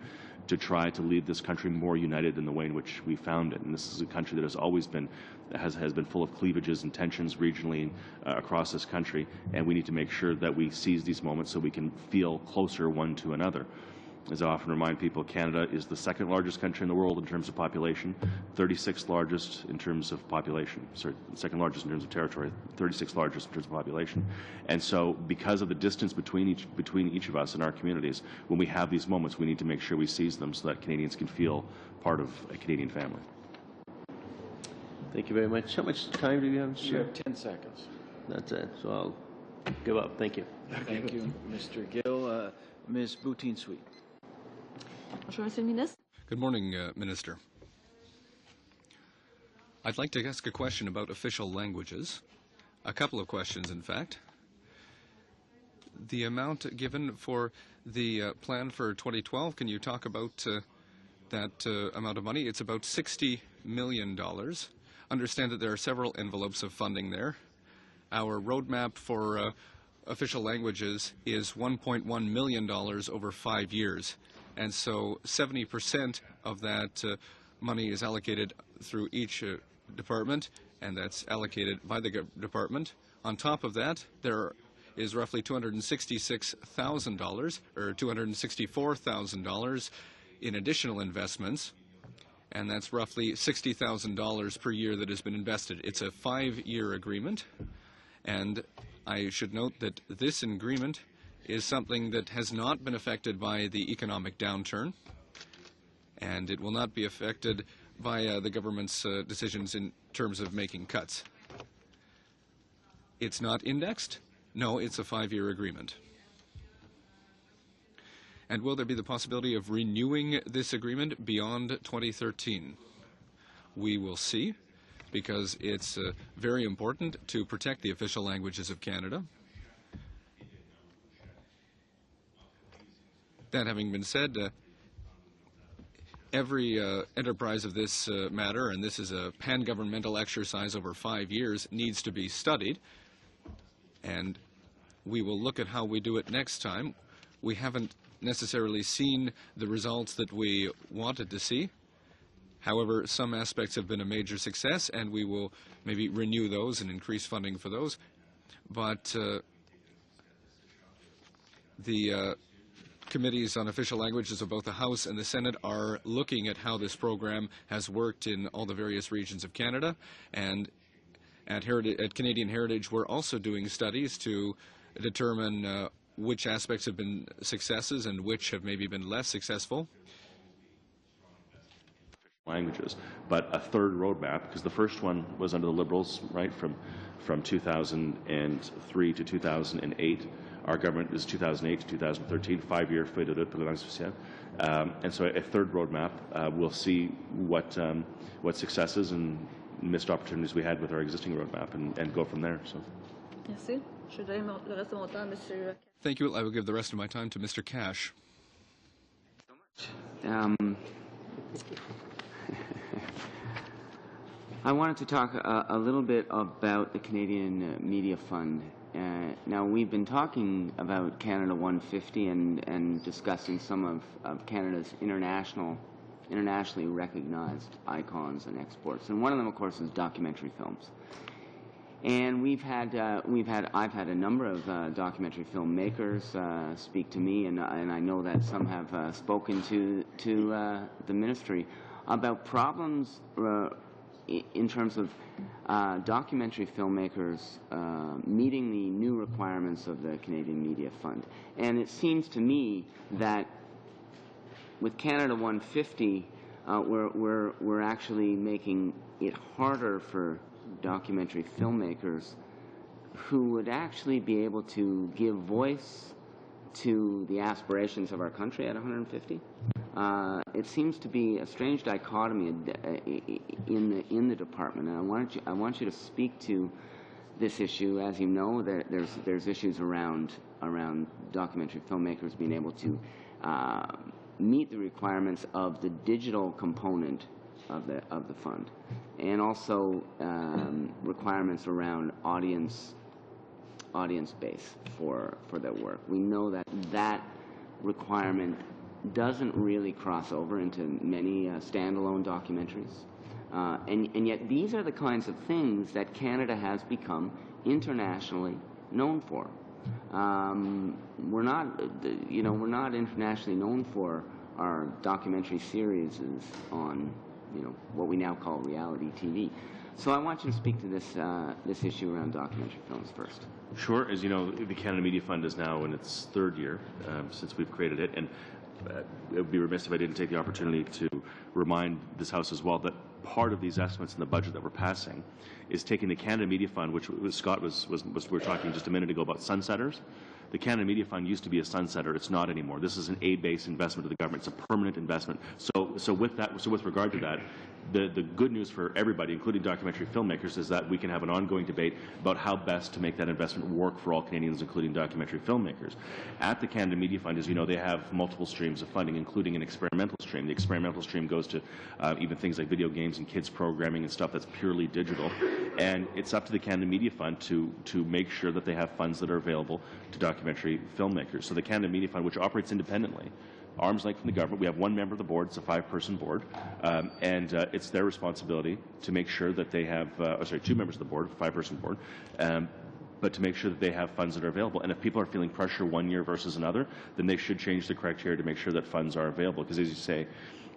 to try to lead this country more united than the way in which we found it. And this is a country that has always been, has been full of cleavages and tensions regionally across this country, and we need to make sure that we seize these moments so we can feel closer one to another. As I often remind people, Canada is the second largest country in the world in terms of population, 36th largest in terms of population, sorry, second largest in terms of territory, 36th largest in terms of population. And so because of the distance between each of us in our communities, when we have these moments, we need to make sure we seize them so that Canadians can feel part of a Canadian family. Thank you very much. How much time do you have, sir? You have 10 seconds. That's it. So I'll give up. Thank you. Thank you, Mr. Gill. Ms. Boutine-Sweet. Bonjour, Monsieur le Ministre. Good morning, Minister. I'd like to ask a question about official languages. A couple of questions, in fact. The amount given for the plan for 2012, can you talk about that amount of money? It's about $60 million. Understand that there are several envelopes of funding there. Our roadmap for official languages is $1.1 million over 5 years. And so 70% of that money is allocated through each department, and that's allocated by the department. On top of that, there is roughly $266,000 or $264,000 in additional investments, and that's roughly $60,000 per year that has been invested. It's a 5-year agreement, and I should note that this agreement is something that has not been affected by the economic downturn, and it will not be affected by the government's decisions in terms of making cuts. It's not indexed? No, it's a 5-year agreement. And will there be the possibility of renewing this agreement beyond 2013? We will see, because it's very important to protect the official languages of Canada. That having been said, every enterprise of this matter, and this is a pan-governmental exercise over 5 years, needs to be studied. And we will look at how we do it next time. We haven't necessarily seen the results that we wanted to see. However, some aspects have been a major success, and we will maybe renew those and increase funding for those. But the committees on official languages of both the House and the Senate are looking at how this program has worked in all the various regions of Canada. And at Canadian Heritage, we're also doing studies to determine which aspects have been successes and which have maybe been less successful. Languages, but a third roadmap, because the first one was under the Liberals, right, from 2003 to 2008. Our government is 2008 to 2013, 5-year feuille de route pour la langue sociale. And so a third roadmap, we'll see what successes and missed opportunities we had with our existing roadmap and go from there. So. Merci. Je donne le reste de mon temps à Monsieur. Thank you. I will give the rest of my time to Mr. Cash. I wanted to talk a little bit about the Canadian Media Fund. Now, we've been talking about Canada 150 and discussing some of Canada's internationally recognized icons and exports, and one of them, of course, is documentary films. And I've had a number of documentary filmmakers speak to me, and I know that some have spoken to the ministry about problems in terms of documentary filmmakers meeting the new requirements of the Canadian Media Fund. And it seems to me that with Canada 150, we're actually making it harder for documentary filmmakers who would actually be able to give voice to the aspirations of our country at 150. It seems to be a strange dichotomy in the department, and I want you to speak to this issue. As you know, there's issues around documentary filmmakers being able to meet the requirements of the digital component of the fund, and also requirements around audience base for their work. We know that requirement doesn't really cross over into many standalone documentaries, and yet these are the kinds of things that Canada has become internationally known for. We're not internationally known for our documentary series on what we now call reality TV. So I want you to speak to this issue around documentary films first. Sure. As you know, the Canada Media Fund is now in its 3rd year since we've created it, and it would be remiss if I didn't take the opportunity to remind this House as well that part of these estimates in the budget that we're passing is taking the Canada Media Fund, which Scott we were talking just a minute ago about sunsetters. The Canada Media Fund used to be a sunsetter. It's not anymore. This is an aid-based investment of the government. It's a permanent investment. So with regard to that, the good news for everybody, including documentary filmmakers, is that we can have an ongoing debate about how best to make that investment work for all Canadians, including documentary filmmakers. At the Canada Media Fund, as you know, they have multiple streams of funding, including an experimental stream. The experimental stream goes to even things like video games and kids programming and stuff that's purely digital. And it's up to the Canada Media Fund to make sure that they have funds that are available to documentary filmmakers. So the Canada Media Fund, which operates independently, arm's length from the government. We have one member of the board. It's a 5-person board, and it's their responsibility to make sure that they have, 2 members of the board, 5-person board, but to make sure that they have funds that are available. And if people are feeling pressure one year versus another, then they should change the criteria to make sure that funds are available. Because as you say,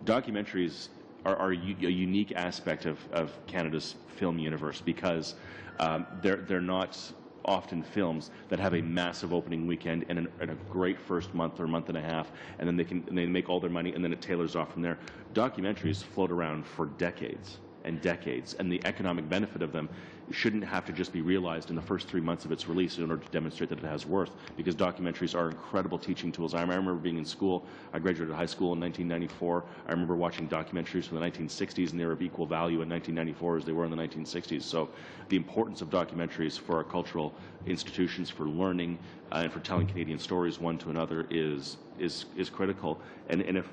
documentaries are a unique aspect of Canada's film universe because they're not often films that have a massive opening weekend and a great first month or month and a half, and then they make all their money, and then it tailors off from there. Documentaries float around for decades, and decades, and the economic benefit of them shouldn't have to just be realized in the first 3 months of its release in order to demonstrate that it has worth, because documentaries are incredible teaching tools. I remember being in school. I graduated high school in 1994. I remember watching documentaries from the 1960s, and they were of equal value in 1994 as they were in the 1960s. So the importance of documentaries for our cultural institutions, for learning, and for telling Canadian stories one to another is critical. And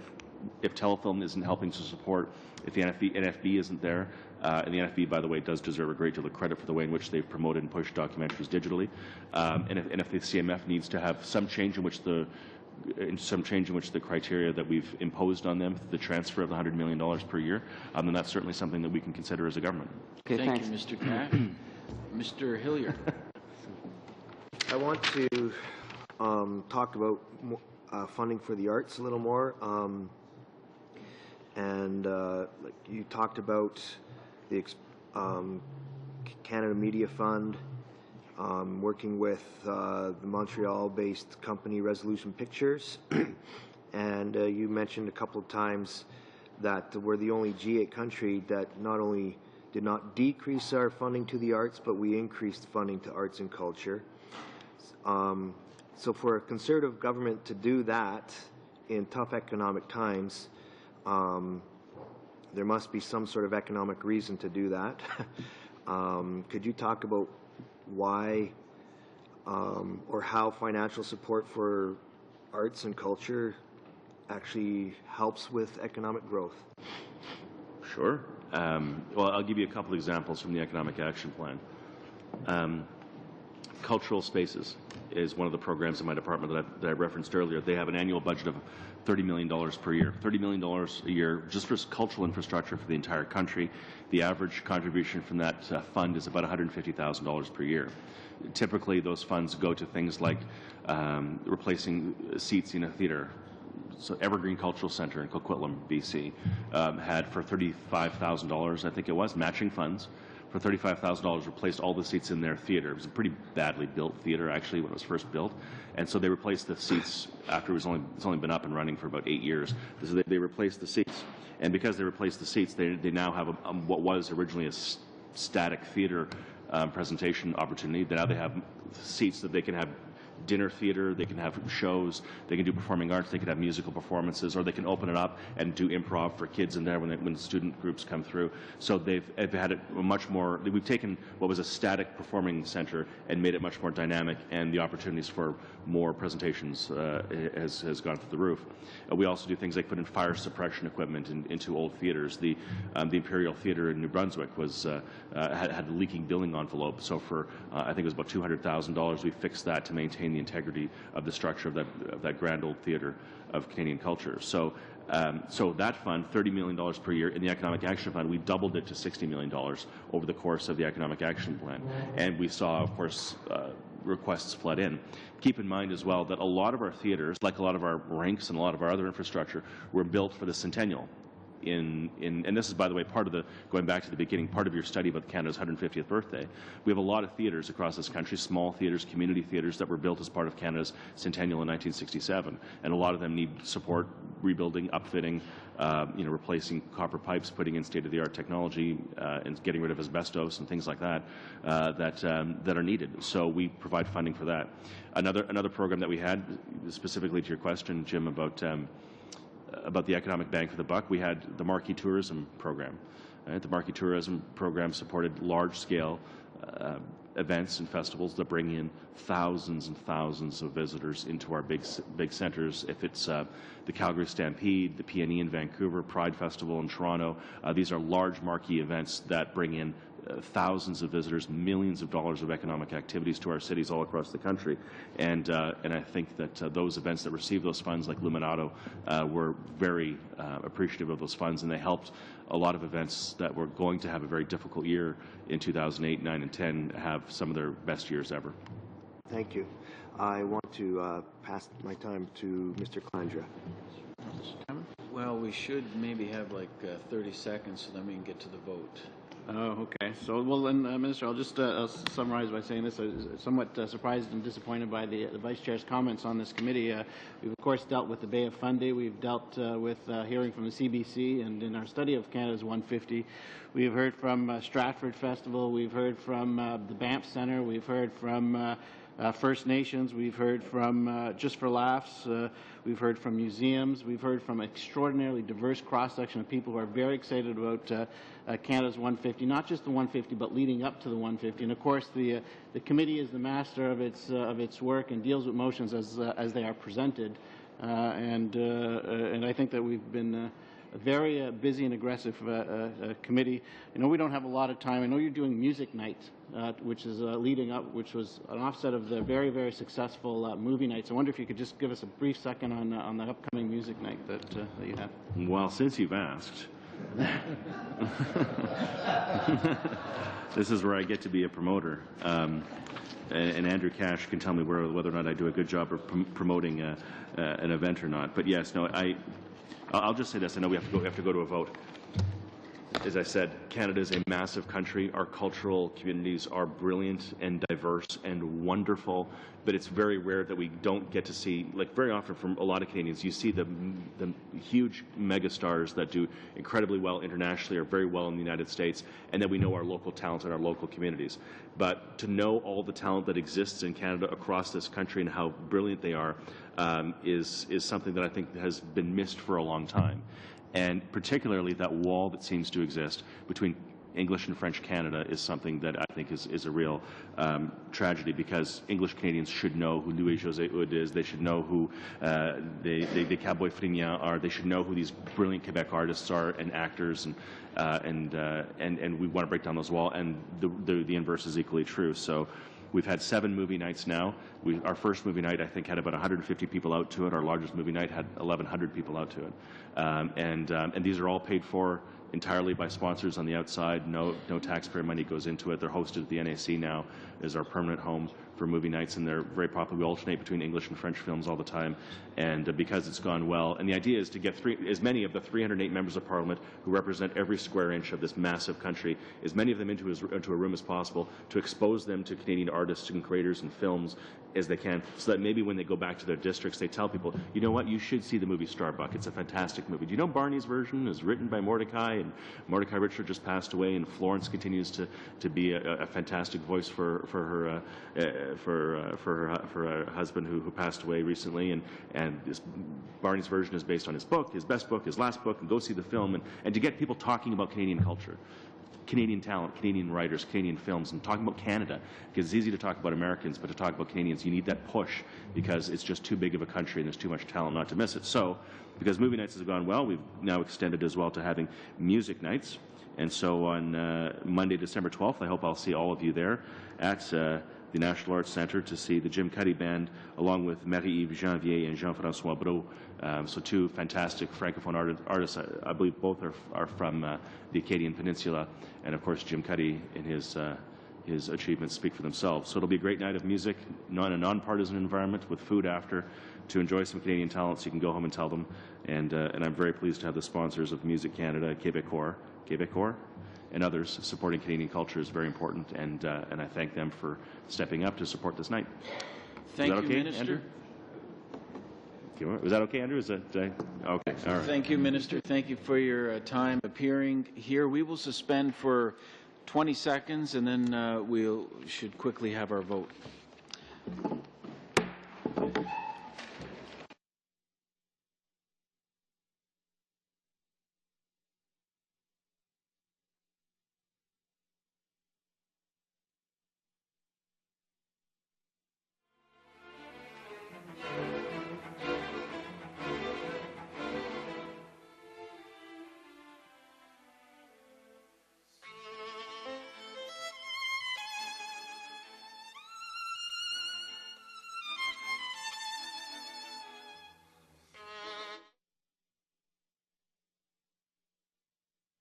if Telefilm isn't helping to support, if the NFB isn't there, and the NFB, by the way, does deserve a great deal of credit for the way in which they've promoted and pushed documentaries digitally, and if the CMF needs to have some change in which the criteria that we've imposed on them, the transfer of the $100 million per year, then that's certainly something that we can consider as a government. Okay, thank you, Mr. Cash. Mr. Hillier. I want to talk about funding for the arts a little more. Like you talked about the Canada Media Fund, working with the Montreal-based company Resolution Pictures, and you mentioned a couple of times that we're the only G8 country that not only did not decrease our funding to the arts, but we increased funding to arts and culture. So for a Conservative government to do that in tough economic times, there must be some sort of economic reason to do that. Could you talk about why or how financial support for arts and culture actually helps with economic growth? Sure. Well, I'll give you a couple examples from the Economic Action Plan. Cultural Spaces is one of the programs in my department that I referenced earlier. They have an annual budget of $30 million per year. $30 million a year just for cultural infrastructure for the entire country. The average contribution from that fund is about $150,000 per year. Typically, those funds go to things like replacing seats in a theatre. So Evergreen Cultural Centre in Coquitlam, BC, had for $35,000, I think it was, matching funds. For $35,000, replaced all the seats in their theatre. It was a pretty badly built theatre, actually, when it was first built. And so they replaced the seats after it's only been up and running for about 8 years. So they replaced the seats. And because they replaced the seats, they now have what was originally a static theatre presentation opportunity. Now they have seats that they can have dinner theater, they can have shows, they can do performing arts, they can have musical performances, or they can open it up and do improv for kids in there when student groups come through. So they've had it much more, we've taken what was a static performing center and made it much more dynamic, and the opportunities for more presentations has gone through the roof. We also do things like put in fire suppression equipment into old theaters. The Imperial Theatre in New Brunswick had a leaking building envelope, so for I think it was about $200,000, we fixed that to maintain the integrity of the structure of that grand old theatre of Canadian culture. So that fund, $30 million per year. In the Economic Action Fund, we doubled it to $60 million over the course of the Economic Action Plan. And we saw, of course, requests flood in. Keep in mind as well that a lot of our theatres, like a lot of our rinks and a lot of our other infrastructure, were built for the centennial. And this is, by the way, part of going back to the beginning, part of your study about Canada's 150th birthday. We have a lot of theatres across this country, small theatres, community theatres that were built as part of Canada's centennial in 1967. And a lot of them need support, rebuilding, upfitting, replacing copper pipes, putting in state-of-the-art technology, and getting rid of asbestos and things like that, that are needed. So we provide funding for that. Another program that we had, specifically to your question, Jim, about the economic bang for the buck, we had the Marquee Tourism Program. The Marquee Tourism Program supported large-scale events and festivals that bring in thousands and thousands of visitors into our big centres. If it's the Calgary Stampede, the PNE in Vancouver, Pride Festival in Toronto, these are large marquee events that bring in thousands of visitors, millions of dollars of economic activities to our cities all across the country. And I think that those events that received those funds, like Luminato, were very appreciative of those funds, and they helped a lot of events that were going to have a very difficult year in 2008, 9, and 10 have some of their best years ever. Thank you. I want to pass my time to Mr. Calandra. Well, we should maybe have like 30 seconds so then we can get to the vote. Oh, okay. So, well, then, Minister, I'll just summarize by saying this. I was somewhat surprised and disappointed by the Vice Chair's comments on this committee. We've, of course, dealt with the Bay of Fundy. We've dealt with hearing from the CBC, and in our study of Canada's 150, we've heard from Stratford Festival. We've heard from the Banff Centre. We've heard from First Nations. We've heard from Just for Laughs. We've heard from museums. We've heard from an extraordinarily diverse cross-section of people who are very excited about Canada's 150, not just the 150, but leading up to the 150. And of course, the committee is the master of its work and deals with motions as they are presented. And I think that we've been a very busy and aggressive committee. I know we don't have a lot of time. I know you're doing music night, which is leading up, which was an offset of the very, very successful movie nights. I wonder if you could just give us a brief second on the upcoming music night that you have. Well, since you've asked, this is where I get to be a promoter. And Andrew Cash can tell me whether or not I do a good job of promoting an event or not. But yes, no, I'll just say this. I know we have to go to a vote. As I said, Canada is a massive country. Our cultural communities are brilliant and diverse and wonderful, but it's very rare that we don't get to see, like very often from a lot of Canadians, you see the huge megastars that do incredibly well internationally or very well in the United States, and then we know our local talent and our local communities. But to know all the talent that exists in Canada across this country and how brilliant they are is something that I think has been missed for a long time. And particularly that wall that seems to exist between English and French Canada is something that I think is a real tragedy, because English Canadians should know who Louis-José Hood is. They should know who the Cowboy Fringants are. They should know who these brilliant Quebec artists are and actors, and we want to break down those walls. And the inverse is equally true. So we've had 7 movie nights now. Our first movie night, I think, had about 150 people out to it. Our largest movie night had 1,100 people out to it. And these are all paid for entirely by sponsors on the outside. No taxpayer money goes into it. They're hosted at the NAC now as our permanent home for movie nights, and they're very popular. We alternate between English and French films all the time, and because it's gone well. And the idea is to get as many of the 308 members of Parliament who represent every square inch of this massive country, as many of them into a room as possible, to expose them to Canadian artists and creators and films as they can, so that maybe when they go back to their districts, they tell people, you know what, you should see the movie Starbuck. It's a fantastic movie. Do you know Barney's version is written by Mordecai, and Mordecai Richard just passed away, and Florence continues to be a fantastic voice for her husband who passed away recently, and Barney's version is based on his book, his best book, his last book, and go see the film, and to get people talking about Canadian culture, Canadian talent, Canadian writers, Canadian films, and talking about Canada, because it's easy to talk about Americans, but to talk about Canadians, you need that push, because it's just too big of a country and there's too much talent not to miss it. So, because movie nights has gone well, we've now extended as well to having music nights. And so on Monday, December 12th, I hope I'll see all of you there at the National Arts Centre to see the Jim Cuddy Band, along with Marie-Yves Janvier and Jean-François Brault. So 2 fantastic Francophone artists. I believe both are from the Acadian Peninsula. And of course, Jim Cuddy and his achievements speak for themselves. So it'll be a great night of music, in a non-partisan environment, with food after, to enjoy some Canadian talent so you can go home and tell them. And I'm very pleased to have the sponsors of Music Canada, Québécois, and others supporting Canadian culture is very important, and I thank them for stepping up to support this night. Thank you, okay, Minister. Andrew? Was that okay, Andrew? Is that okay? All right. Thank you, Minister. Thank you for your time appearing here. We will suspend for 20 seconds, and then we should quickly have our vote.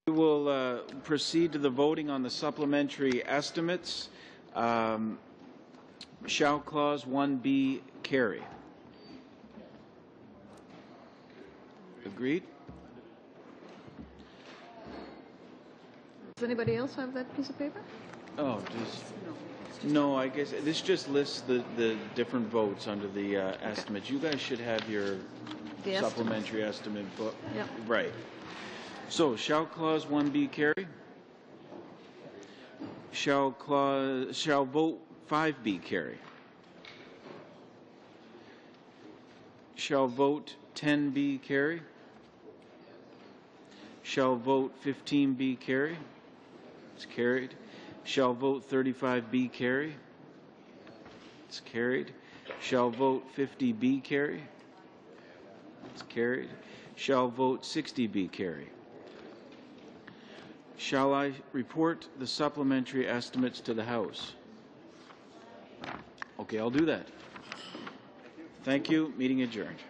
We will proceed to the voting on the supplementary estimates. Shall Clause 1B carry? Agreed? Does anybody else have that piece of paper? Oh, no, I guess this just lists the different votes under the estimates. You guys should have your supplementary estimate book. Yep. Right. So, shall clause 1B carry? Shall vote 5B carry? Shall vote 10B carry? Shall vote 15B carry? It's carried. Shall vote 35B carry? It's carried. Shall vote 50B carry? It's carried. Shall vote 60B carry? Shall I report the supplementary estimates to the House? Okay, I'll do that. Thank you. Meeting adjourned.